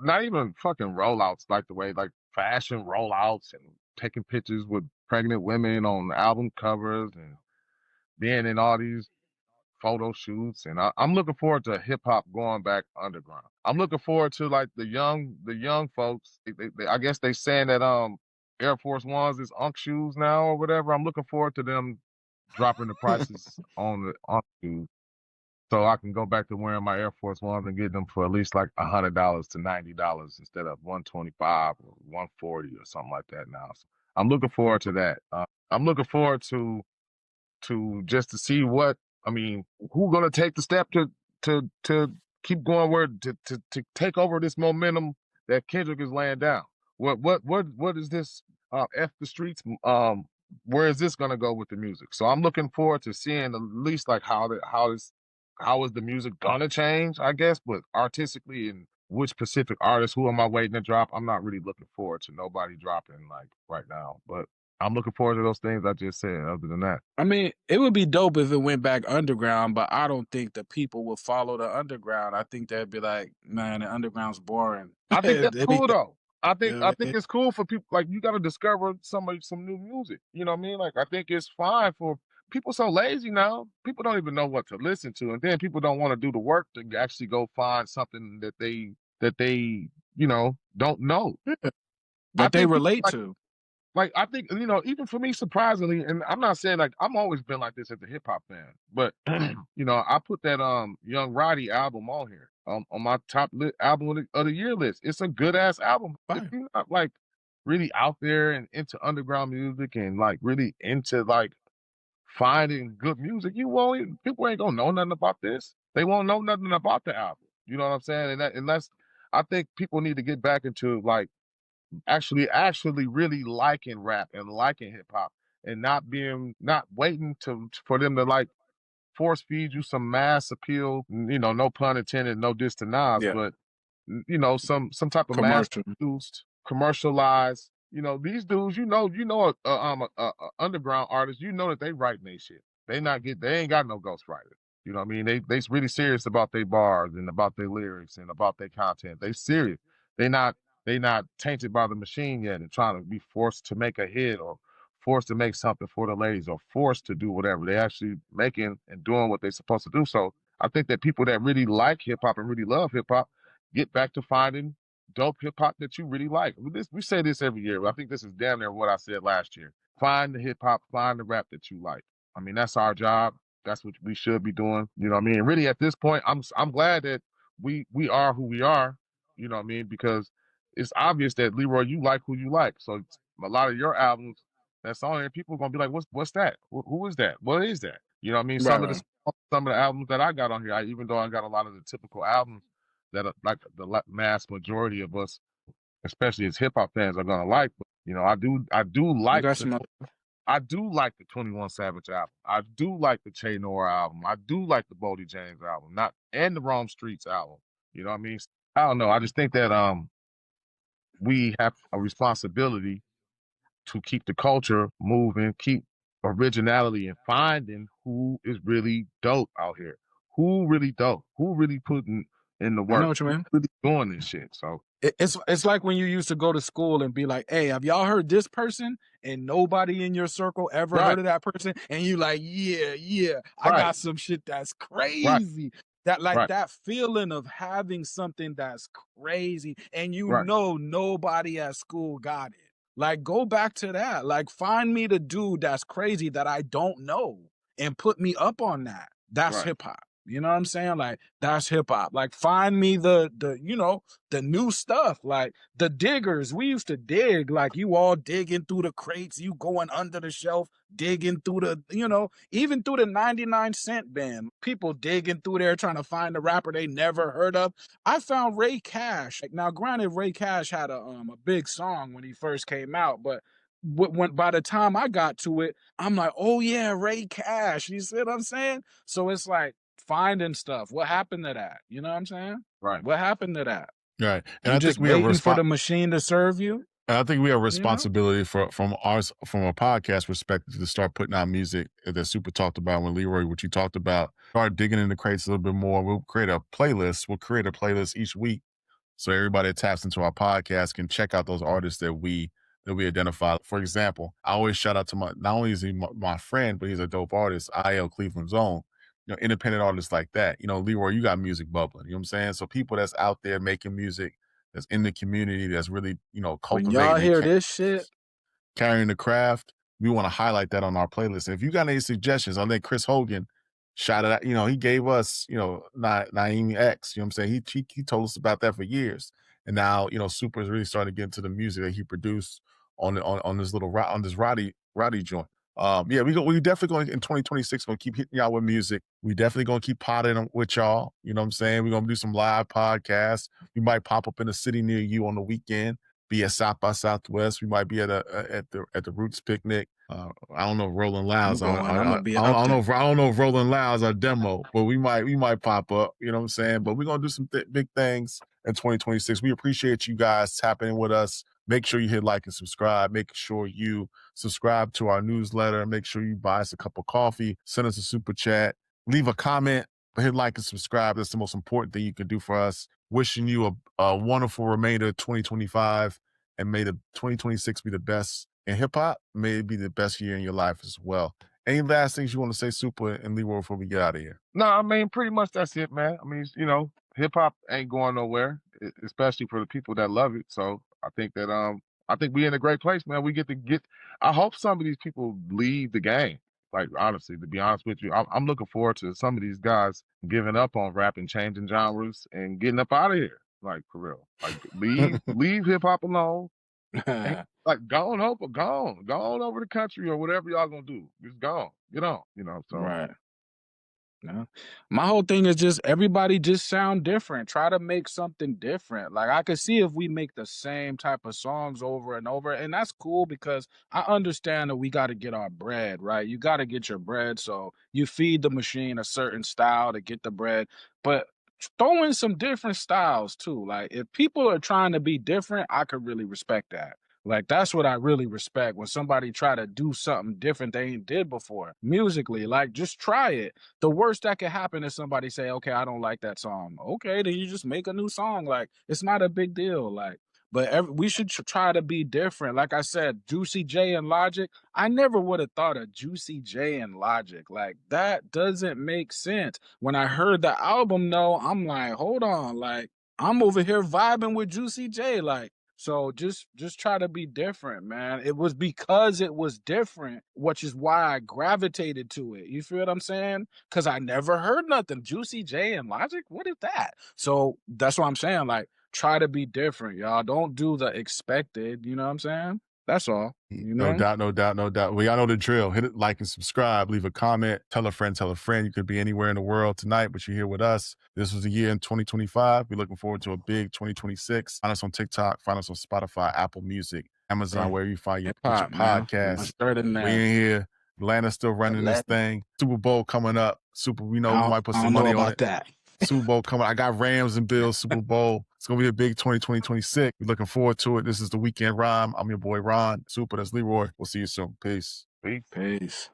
not even fucking rollouts like the way like fashion rollouts and taking pictures with pregnant women on album covers and being in all these photo shoots. And I'm looking forward to hip hop going back underground. I'm looking forward to like the young folks. I guess they saying that Air Force Ones is unk shoes now or whatever. I'm looking forward to them dropping the prices on the unk shoes, so I can go back to wearing my Air Force Ones and get them for at least like $100 to $90 instead of $125 or $140 or something like that now. So I'm looking forward to that. I'm looking forward to just to see what, I mean, who's gonna take the step to keep going where to take over this momentum that Kendrick is laying down. What is this F the streets. Where is this gonna go with the music? So I'm looking forward to seeing at least like how is the music gonna change, I guess, but artistically and which specific artist, who am I waiting to drop? I'm not really looking forward to nobody dropping like right now, but I'm looking forward to those things I just said. Other than that, I mean, it would be dope if it went back underground, but I don't think the people will follow the underground. I think they'd be like, man, the underground's boring. I think that's They'd be, cool though. you know I what I think mean? it's cool for people, like, you got to discover some new music. You know what I mean? Like, I think it's fine for people. So lazy now. People don't even know what to listen to, and then people don't want to do the work to actually go find something that they don't know. Yeah, I that they think people relate to. like I think even for me, surprisingly, and I'm not saying like I'm always been like this as a hip hop fan, but I put that Young Roddy album on here on my top album of the year list. It's a good ass album. If Fire. you're not like really out there and into underground music and like really into like finding good music, people ain't gonna know nothing about this. They won't know nothing about the album. You know what I'm saying? And that's I think people need to get back into like actually really liking rap and liking hip hop and not waiting for them to like force feed you some mass appeal, no pun intended, no diss to Nas, Yeah. but some type of mass Commercial. produced, commercialized. These dudes, a underground artist, that they writing their shit. They ain't got no ghostwriter. You know what I mean? They really serious about their bars and about their lyrics and about their content. They serious. They not they not tainted by the machine yet and trying to be forced to make a hit or forced to make something for the ladies or forced to do whatever. They actually making and doing what they're supposed to do. So I think that people that really like hip hop and really love hip hop get back to finding dope hip hop that you really like. We say this every year, but I think this is damn near what I said last year. Find the hip hop, find the rap that you like. I mean, that's our job. That's what we should be doing. You know what I mean? And really at this point, I'm glad that we are who we are, you know what I mean? Because it's obvious that Leroy, you like who you like. So a lot of your albums that's on there, people are gonna be like, what's that? Who is that? What is that? You know what I mean? Right, right. Some of the albums that I got on here, even though I got a lot of the typical albums that are, like the mass majority of us, especially as hip hop fans, are gonna like. But, You got some I do like the 21 Savage album. I do like the Che Noir album. I do like the Bodie James album, and the Rome Streets album. You know what I mean? I don't know. I just think that we have a responsibility to keep the culture moving, keep originality, and finding who is really dope out here. Who really dope? Who really putting in the I know work? what you mean. Who really doing this shit? So It's like when you used to go to school and be like, "Hey, have y'all heard this person?" And nobody in your circle ever right, heard of that person, and you like, "Yeah, I right, got some shit that's right, crazy." That like right, that feeling of having something that's crazy, and right, nobody at school got it. Like, go back to that. Like, find me the dude that's crazy that I don't know, and put me up on that. That's right, hip hop. You know what I'm saying? Like, that's hip hop. Like, find me the new stuff, like the diggers. We used to dig, like you all digging through the crates, you going under the shelf, digging through even through the 99-cent bin, people digging through there trying to find a rapper they never heard of. I found Ray Cash. Like, now, granted, Ray Cash had a big song when he first came out, but when by the time I got to it, I'm like, oh yeah, Ray Cash. You see what I'm saying? So it's like finding stuff. What happened to that? You know what I'm saying? right. What happened to that? Right. And You I just think we have waiting for the machine to serve you? And I think we have a You know? responsibility from a podcast perspective to start putting out music that Super talked about when Leroy, what you talked about, start digging in the crates a little bit more. We'll create a playlist. We'll create a playlist each week so everybody that taps into our podcast can check out those artists that we identify. For example, I always shout out to not only is he my friend, but he's a dope artist, IL Cleveland's own. Independent artists like that. Leroy, you got music bubbling. You know what I'm saying? So people that's out there making music, that's in the community, that's really, When y'all cultivating hear and this shit, carrying the craft, we want to highlight that on our playlist. And if you got any suggestions, I think Chris Hogan shouted out, he gave us, Naeem X, you know what I'm saying? He told us about that for years. And now, Super is really starting to get into the music that he produced on this on this Roddy joint. Yeah, we definitely going in 2026, gonna keep hitting y'all with music. We definitely gonna keep potting with y'all. You know what I'm saying? We're gonna do some live podcasts. We might pop up in a city near you on the weekend. be at South by Southwest. We might be at the Roots picnic. I don't know if Rolling Loud's I'm gonna be up I don't know if Rolling Loud's our demo, but we might pop up. You know what I'm saying? But we're gonna do some big things in 2026. We appreciate you guys tapping in with us. Make sure you hit like and subscribe. Make sure you subscribe to our newsletter. Make sure you buy us a cup of coffee. Send us a super chat. Leave a comment. Hit like and subscribe. That's the most important thing you can do for us. Wishing you a wonderful remainder of 2025, and may the 2026 be the best in hip hop. May it be the best year in your life as well. Any last things you want to say, Super and Leroy, before we get out of here? No, I mean, pretty much that's it, man. I mean, you know, hip hop ain't going nowhere, especially for the people that love it. So I think that I think we in a great place, man. We get to get. I hope some of these people leave the game. Like, honestly, to be honest with you, I'm looking forward to some of these guys giving up on rap and changing genres and getting up out of here. Like, for real. Like, leave hip hop alone. Like, go on over the country or whatever y'all gonna do. Just go on, get on, you know. So Right. No. My whole thing is just everybody just sound different. Try to make something different. Like I could see if we make the same type of songs over and over, and that's cool because I understand that we got to get our bread, right? You got to get your bread, so you feed the machine a certain style to get the bread, but throw in some different styles too. Like if people are trying to be different, I could really respect that. Like that's what I really respect when somebody try to do something different they ain't did before musically. Like just try it. The worst that could happen is somebody say, "Okay, I don't like that song." Okay, then you just make a new song. Like it's not a big deal. Like, but we should try to be different. Like I said, Juicy J and Logic. I never would have thought of Juicy J and Logic. Like that doesn't make sense. When I heard the album, though, I'm like, hold on, like I'm over here vibing with Juicy J. Like so just try to be different, man. It was because it was different, which is why I gravitated to it. You feel what I'm saying? Because I never heard nothing. Juicy J and Logic? What is that? So that's what I'm saying. Like, try to be different, y'all. Don't do the expected. You know what I'm saying? That's all. You know? No doubt. Well, y'all know the drill. Hit it, like and subscribe. Leave a comment. Tell a friend. You could be anywhere in the world tonight, but you're here with us. This was the year in 2025. We're looking forward to a big 2026. Find us on TikTok. Find us on Spotify, Apple Music, Amazon, wherever you find your podcast. We in here. Atlanta's still running this thing. Super Bowl coming up. We might put some money on it. That. Super Bowl coming. I got Rams and Bills Super Bowl. It's going to be a big 2026. We're looking forward to it. This is the Weekend Rhyme. I'm your boy Ron. Super, that's Leroy. We'll see you soon. Peace. Peace.